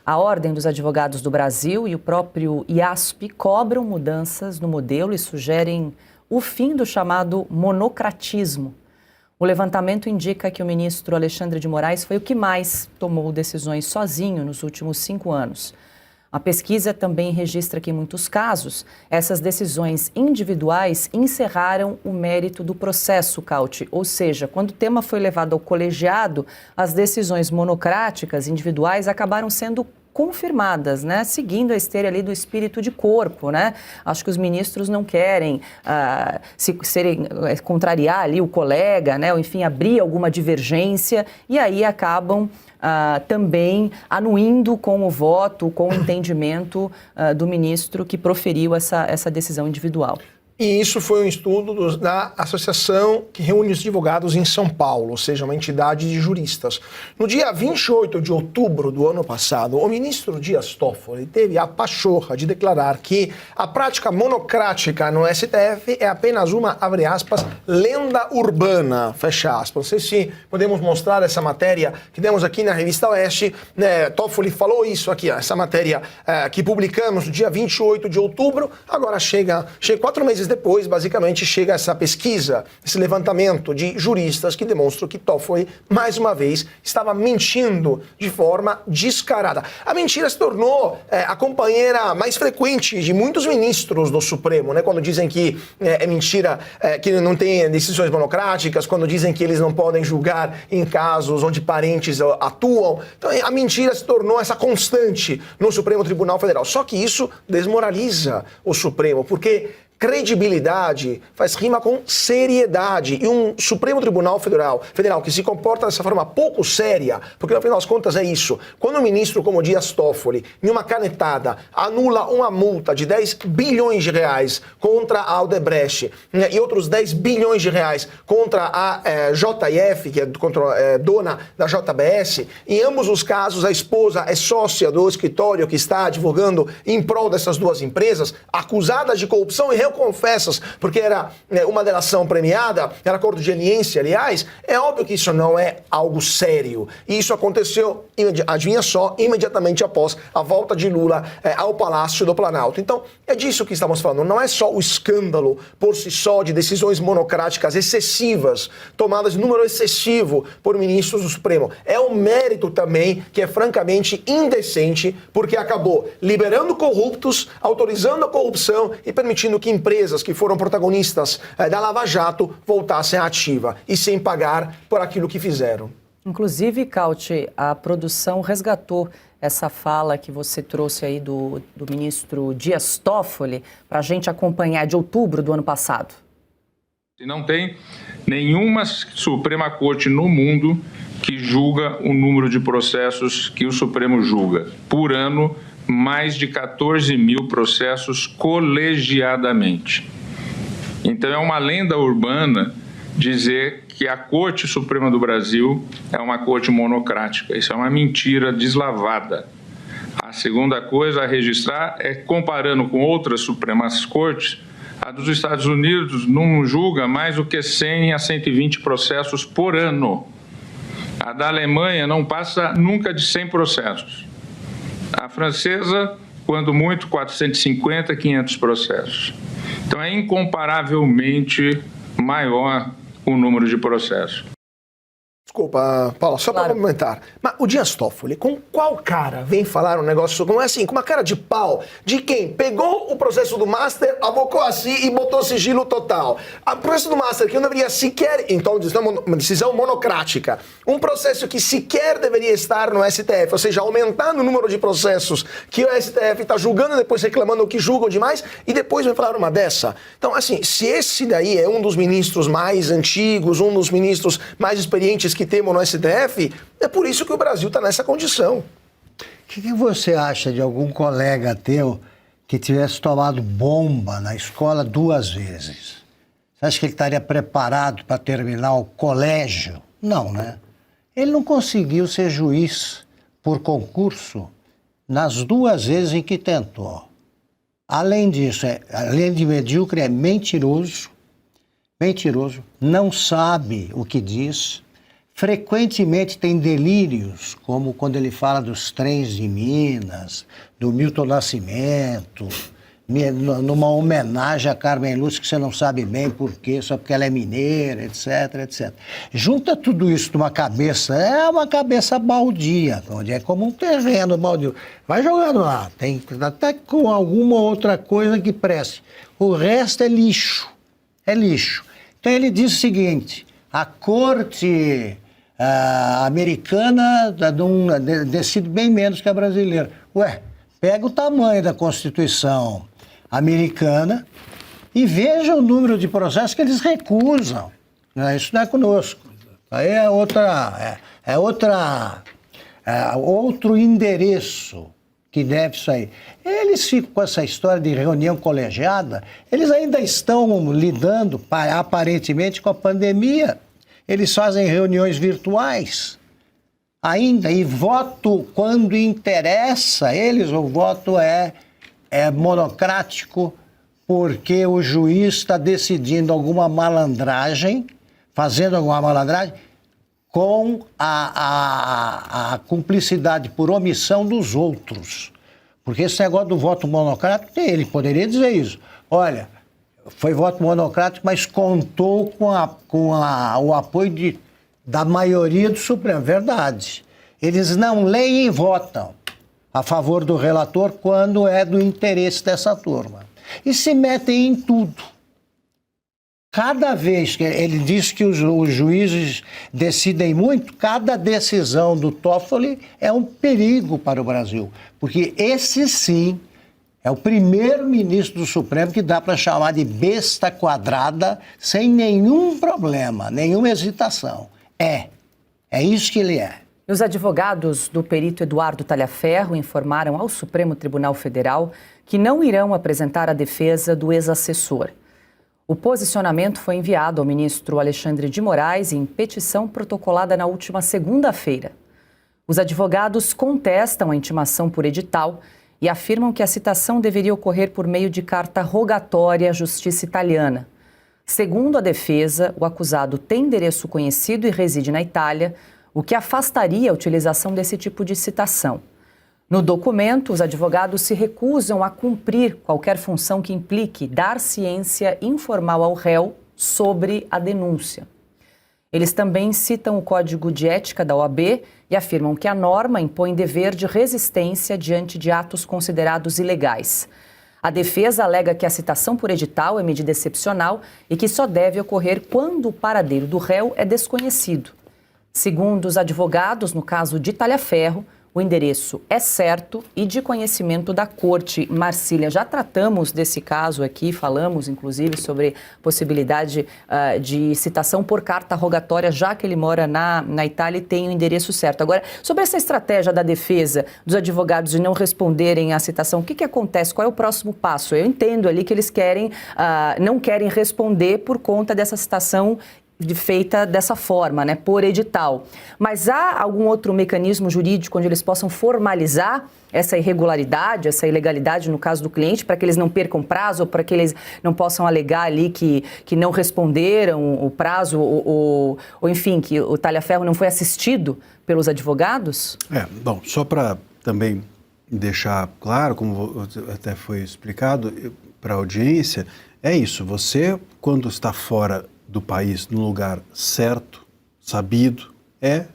A Ordem dos Advogados do Brasil e o próprio IASP cobram mudanças no modelo e sugerem o fim do chamado monocratismo. O levantamento indica que o ministro Alexandre de Moraes foi o que mais tomou decisões sozinho nos últimos 5 anos. A pesquisa também registra que, em muitos casos, essas decisões individuais encerraram o mérito do processo, Cauti. Ou seja, quando o tema foi levado ao colegiado, as decisões monocráticas individuais acabaram sendo confirmadas, né? Seguindo a esteira ali do espírito de corpo, né? Acho que os ministros não querem contrariar ali o colega, né? Ou enfim, abrir alguma divergência e aí acabam também anuindo com o voto, com o entendimento do ministro que proferiu essa decisão individual. E isso foi um estudo da associação que reúne os advogados em São Paulo, ou seja, uma entidade de juristas. No dia 28 de outubro do ano passado, o ministro Dias Toffoli teve a pachorra de declarar que a prática monocrática no STF é apenas uma, abre aspas, lenda urbana, fecha aspas. Não sei se podemos mostrar essa matéria que demos aqui na Revista Oeste. Toffoli falou isso aqui, essa matéria que publicamos no dia 28 de outubro, agora chega 4 meses depois, basicamente, chega essa pesquisa, esse levantamento de juristas que demonstram que Toffoli, mais uma vez, estava mentindo de forma descarada. A mentira se tornou a companheira mais frequente de muitos ministros do Supremo, né? Quando dizem que é mentira, que não tem decisões monocráticas, quando dizem que eles não podem julgar em casos onde parentes atuam. Então, a mentira se tornou essa constante no Supremo Tribunal Federal. Só que isso desmoraliza o Supremo, porque credibilidade faz rima com seriedade. E um Supremo Tribunal Federal que se comporta dessa forma pouco séria, porque no final das contas é isso. Quando um ministro como Dias Toffoli, em uma canetada, anula uma multa de 10 bilhões de reais contra a Odebrecht e outros 10 bilhões de reais contra a JF, que é dona da JBS, em ambos os casos a esposa é sócia do escritório que está advogando em prol dessas duas empresas, acusadas de corrupção e confessas, porque era uma delação premiada, era acordo de leniência, aliás, é óbvio que isso não é algo sério. E isso aconteceu, adivinha só, imediatamente após a volta de Lula ao Palácio do Planalto. Então, é disso que estamos falando. Não é só o escândalo por si só de decisões monocráticas excessivas, tomadas em número excessivo por ministros do Supremo. É um mérito também que é francamente indecente, porque acabou liberando corruptos, autorizando a corrupção e permitindo que empresas que foram protagonistas da Lava Jato voltassem à ativa e sem pagar por aquilo que fizeram. Inclusive, Cauti, a produção resgatou essa fala que você trouxe aí do ministro Dias Toffoli para a gente acompanhar de outubro do ano passado. Não tem nenhuma Suprema Corte no mundo que julga o número de processos que o Supremo julga. Por ano, mais de 14 mil processos colegiadamente. Então é uma lenda urbana dizer que a Corte Suprema do Brasil é uma corte monocrática. Isso é uma mentira deslavada. A segunda coisa a registrar é, comparando com outras Supremas Cortes, a dos Estados Unidos não julga mais do que 100 a 120 processos por ano. A da Alemanha não passa nunca de 100 processos. A francesa, quando muito, 450, 500 processos. Então, é incomparavelmente maior o número de processos. Desculpa, Paulo, só para complementar. Mas o Dias Toffoli, com qual cara vem falar um negócio como assim? Com uma cara de pau de quem pegou o processo do Master, abocou assim e botou sigilo total. O processo do Master que não deveria sequer, então, uma decisão monocrática. Um processo que sequer deveria estar no STF, ou seja, aumentando o número de processos que o STF está julgando, depois reclamando que julgam demais, e depois vem falar uma dessa. Então, assim, se esse daí é um dos ministros mais antigos, um dos ministros mais experientes que temos no STF, é por isso que o Brasil está nessa condição. O que você acha de algum colega teu que tivesse tomado bomba na escola 2 vezes? Você acha que ele estaria preparado para terminar o colégio? Não, né? Ele não conseguiu ser juiz por concurso nas 2 vezes em que tentou. Além disso, além de medíocre, é mentiroso, não sabe o que diz. Frequentemente tem delírios, como quando ele fala dos trens de Minas, do Milton Nascimento, numa homenagem a Carmen Lúcia, que você não sabe bem por quê, só porque ela é mineira, etc, etc. Junta tudo isso numa cabeça, é uma cabeça baldia, onde é como um terreno baldio. Vai jogando lá, tem até com alguma outra coisa que preste. O resto é lixo, Então ele diz o seguinte: a corte americana decide bem menos que a brasileira. Ué, pega o tamanho da Constituição americana e veja o número de processos que eles recusam. Isso não é conosco. Aí é outro endereço que deve sair. Eles ficam com essa história de reunião colegiada, eles ainda estão lidando, aparentemente, com a pandemia. Eles fazem reuniões virtuais ainda, e voto quando interessa a eles, o voto é monocrático, porque o juiz está decidindo alguma malandragem, fazendo alguma malandragem, com a cumplicidade por omissão dos outros. Porque esse negócio do voto monocrático, ele poderia dizer isso. Olha, foi voto monocrático, mas contou com o apoio da maioria do Supremo. Verdade. Eles não leem e votam a favor do relator quando é do interesse dessa turma. E se metem em tudo. Cada vez que ele diz que os juízes decidem muito, cada decisão do Toffoli é um perigo para o Brasil. Porque esse sim é o primeiro ministro do Supremo que dá para chamar de besta quadrada sem nenhum problema, nenhuma hesitação. É isso que ele é. Os advogados do perito Eduardo Talhaferro informaram ao Supremo Tribunal Federal que não irão apresentar a defesa do ex-assessor. O posicionamento foi enviado ao ministro Alexandre de Moraes em petição protocolada na última segunda-feira. Os advogados contestam a intimação por edital e afirmam que a citação deveria ocorrer por meio de carta rogatória à Justiça italiana. Segundo a defesa, o acusado tem endereço conhecido e reside na Itália, o que afastaria a utilização desse tipo de citação. No documento, os advogados se recusam a cumprir qualquer função que implique dar ciência informal ao réu sobre a denúncia. Eles também citam o Código de Ética da OAB e afirmam que a norma impõe dever de resistência diante de atos considerados ilegais. A defesa alega que a citação por edital é medida excepcional e que só deve ocorrer quando o paradeiro do réu é desconhecido. Segundo os advogados, no caso de Talhaferro, o endereço é certo e de conhecimento da Corte. Marcília, já tratamos desse caso aqui, falamos inclusive sobre possibilidade de citação por carta rogatória, já que ele mora na Itália e tem o endereço certo. Agora, sobre essa estratégia da defesa dos advogados de não responderem à citação, o que acontece? Qual é o próximo passo? Eu entendo ali que eles não querem responder por conta dessa citação feita dessa forma, né, por edital. Mas há algum outro mecanismo jurídico onde eles possam formalizar essa irregularidade, essa ilegalidade no caso do cliente, para que eles não percam prazo, ou para que eles não possam alegar ali que não responderam o prazo, ou enfim, que o Talhaferro não foi assistido pelos advogados? Bom, só para também deixar claro, como até foi explicado para a audiência, é isso, você, quando está fora do país, no lugar certo, sabido, é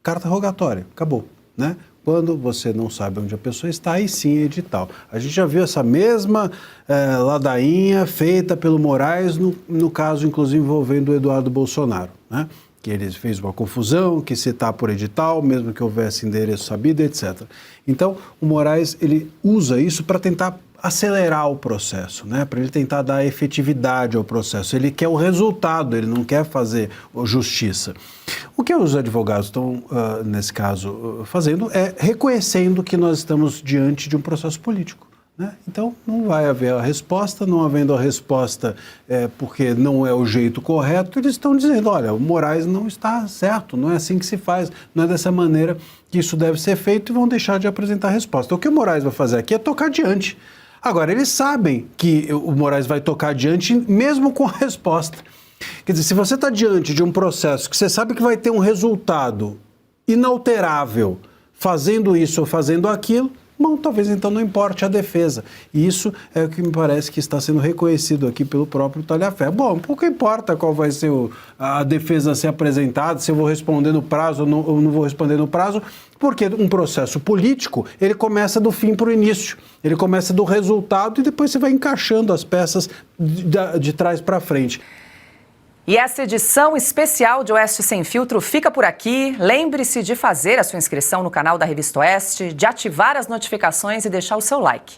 carta rogatória, acabou, né? Quando você não sabe onde a pessoa está, aí sim é edital. A gente já viu essa mesma ladainha feita pelo Moraes, no caso, inclusive, envolvendo o Eduardo Bolsonaro, né? Que ele fez uma confusão, que se está por edital, mesmo que houvesse endereço sabido, etc. Então, o Moraes, ele usa isso para tentar acelerar o processo, né? Para ele tentar dar efetividade ao processo. Ele quer o resultado, ele não quer fazer justiça. O que os advogados estão, nesse caso, fazendo é reconhecendo que nós estamos diante de um processo político, né? Então, não vai haver a resposta, não havendo a resposta porque não é o jeito correto, eles estão dizendo, olha, o Moraes não está certo, não é assim que se faz, não é dessa maneira que isso deve ser feito e vão deixar de apresentar a resposta. O que o Moraes vai fazer aqui é tocar adiante. Agora, eles sabem que o Moraes vai tocar adiante mesmo com a resposta. Quer dizer, se você está diante de um processo que você sabe que vai ter um resultado inalterável fazendo isso ou fazendo aquilo, bom, talvez então não importe a defesa. E isso é o que me parece que está sendo reconhecido aqui pelo próprio Talhaferro. Bom, pouco importa qual vai ser a defesa a ser apresentada, se eu vou responder no prazo ou não vou responder no prazo, porque um processo político, ele começa do fim para o início, ele começa do resultado e depois você vai encaixando as peças de trás para frente. E essa edição especial de Oeste Sem Filtro fica por aqui. Lembre-se de fazer a sua inscrição no canal da Revista Oeste, de ativar as notificações e deixar o seu like.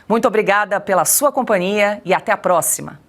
Muito obrigada pela sua companhia e até a próxima.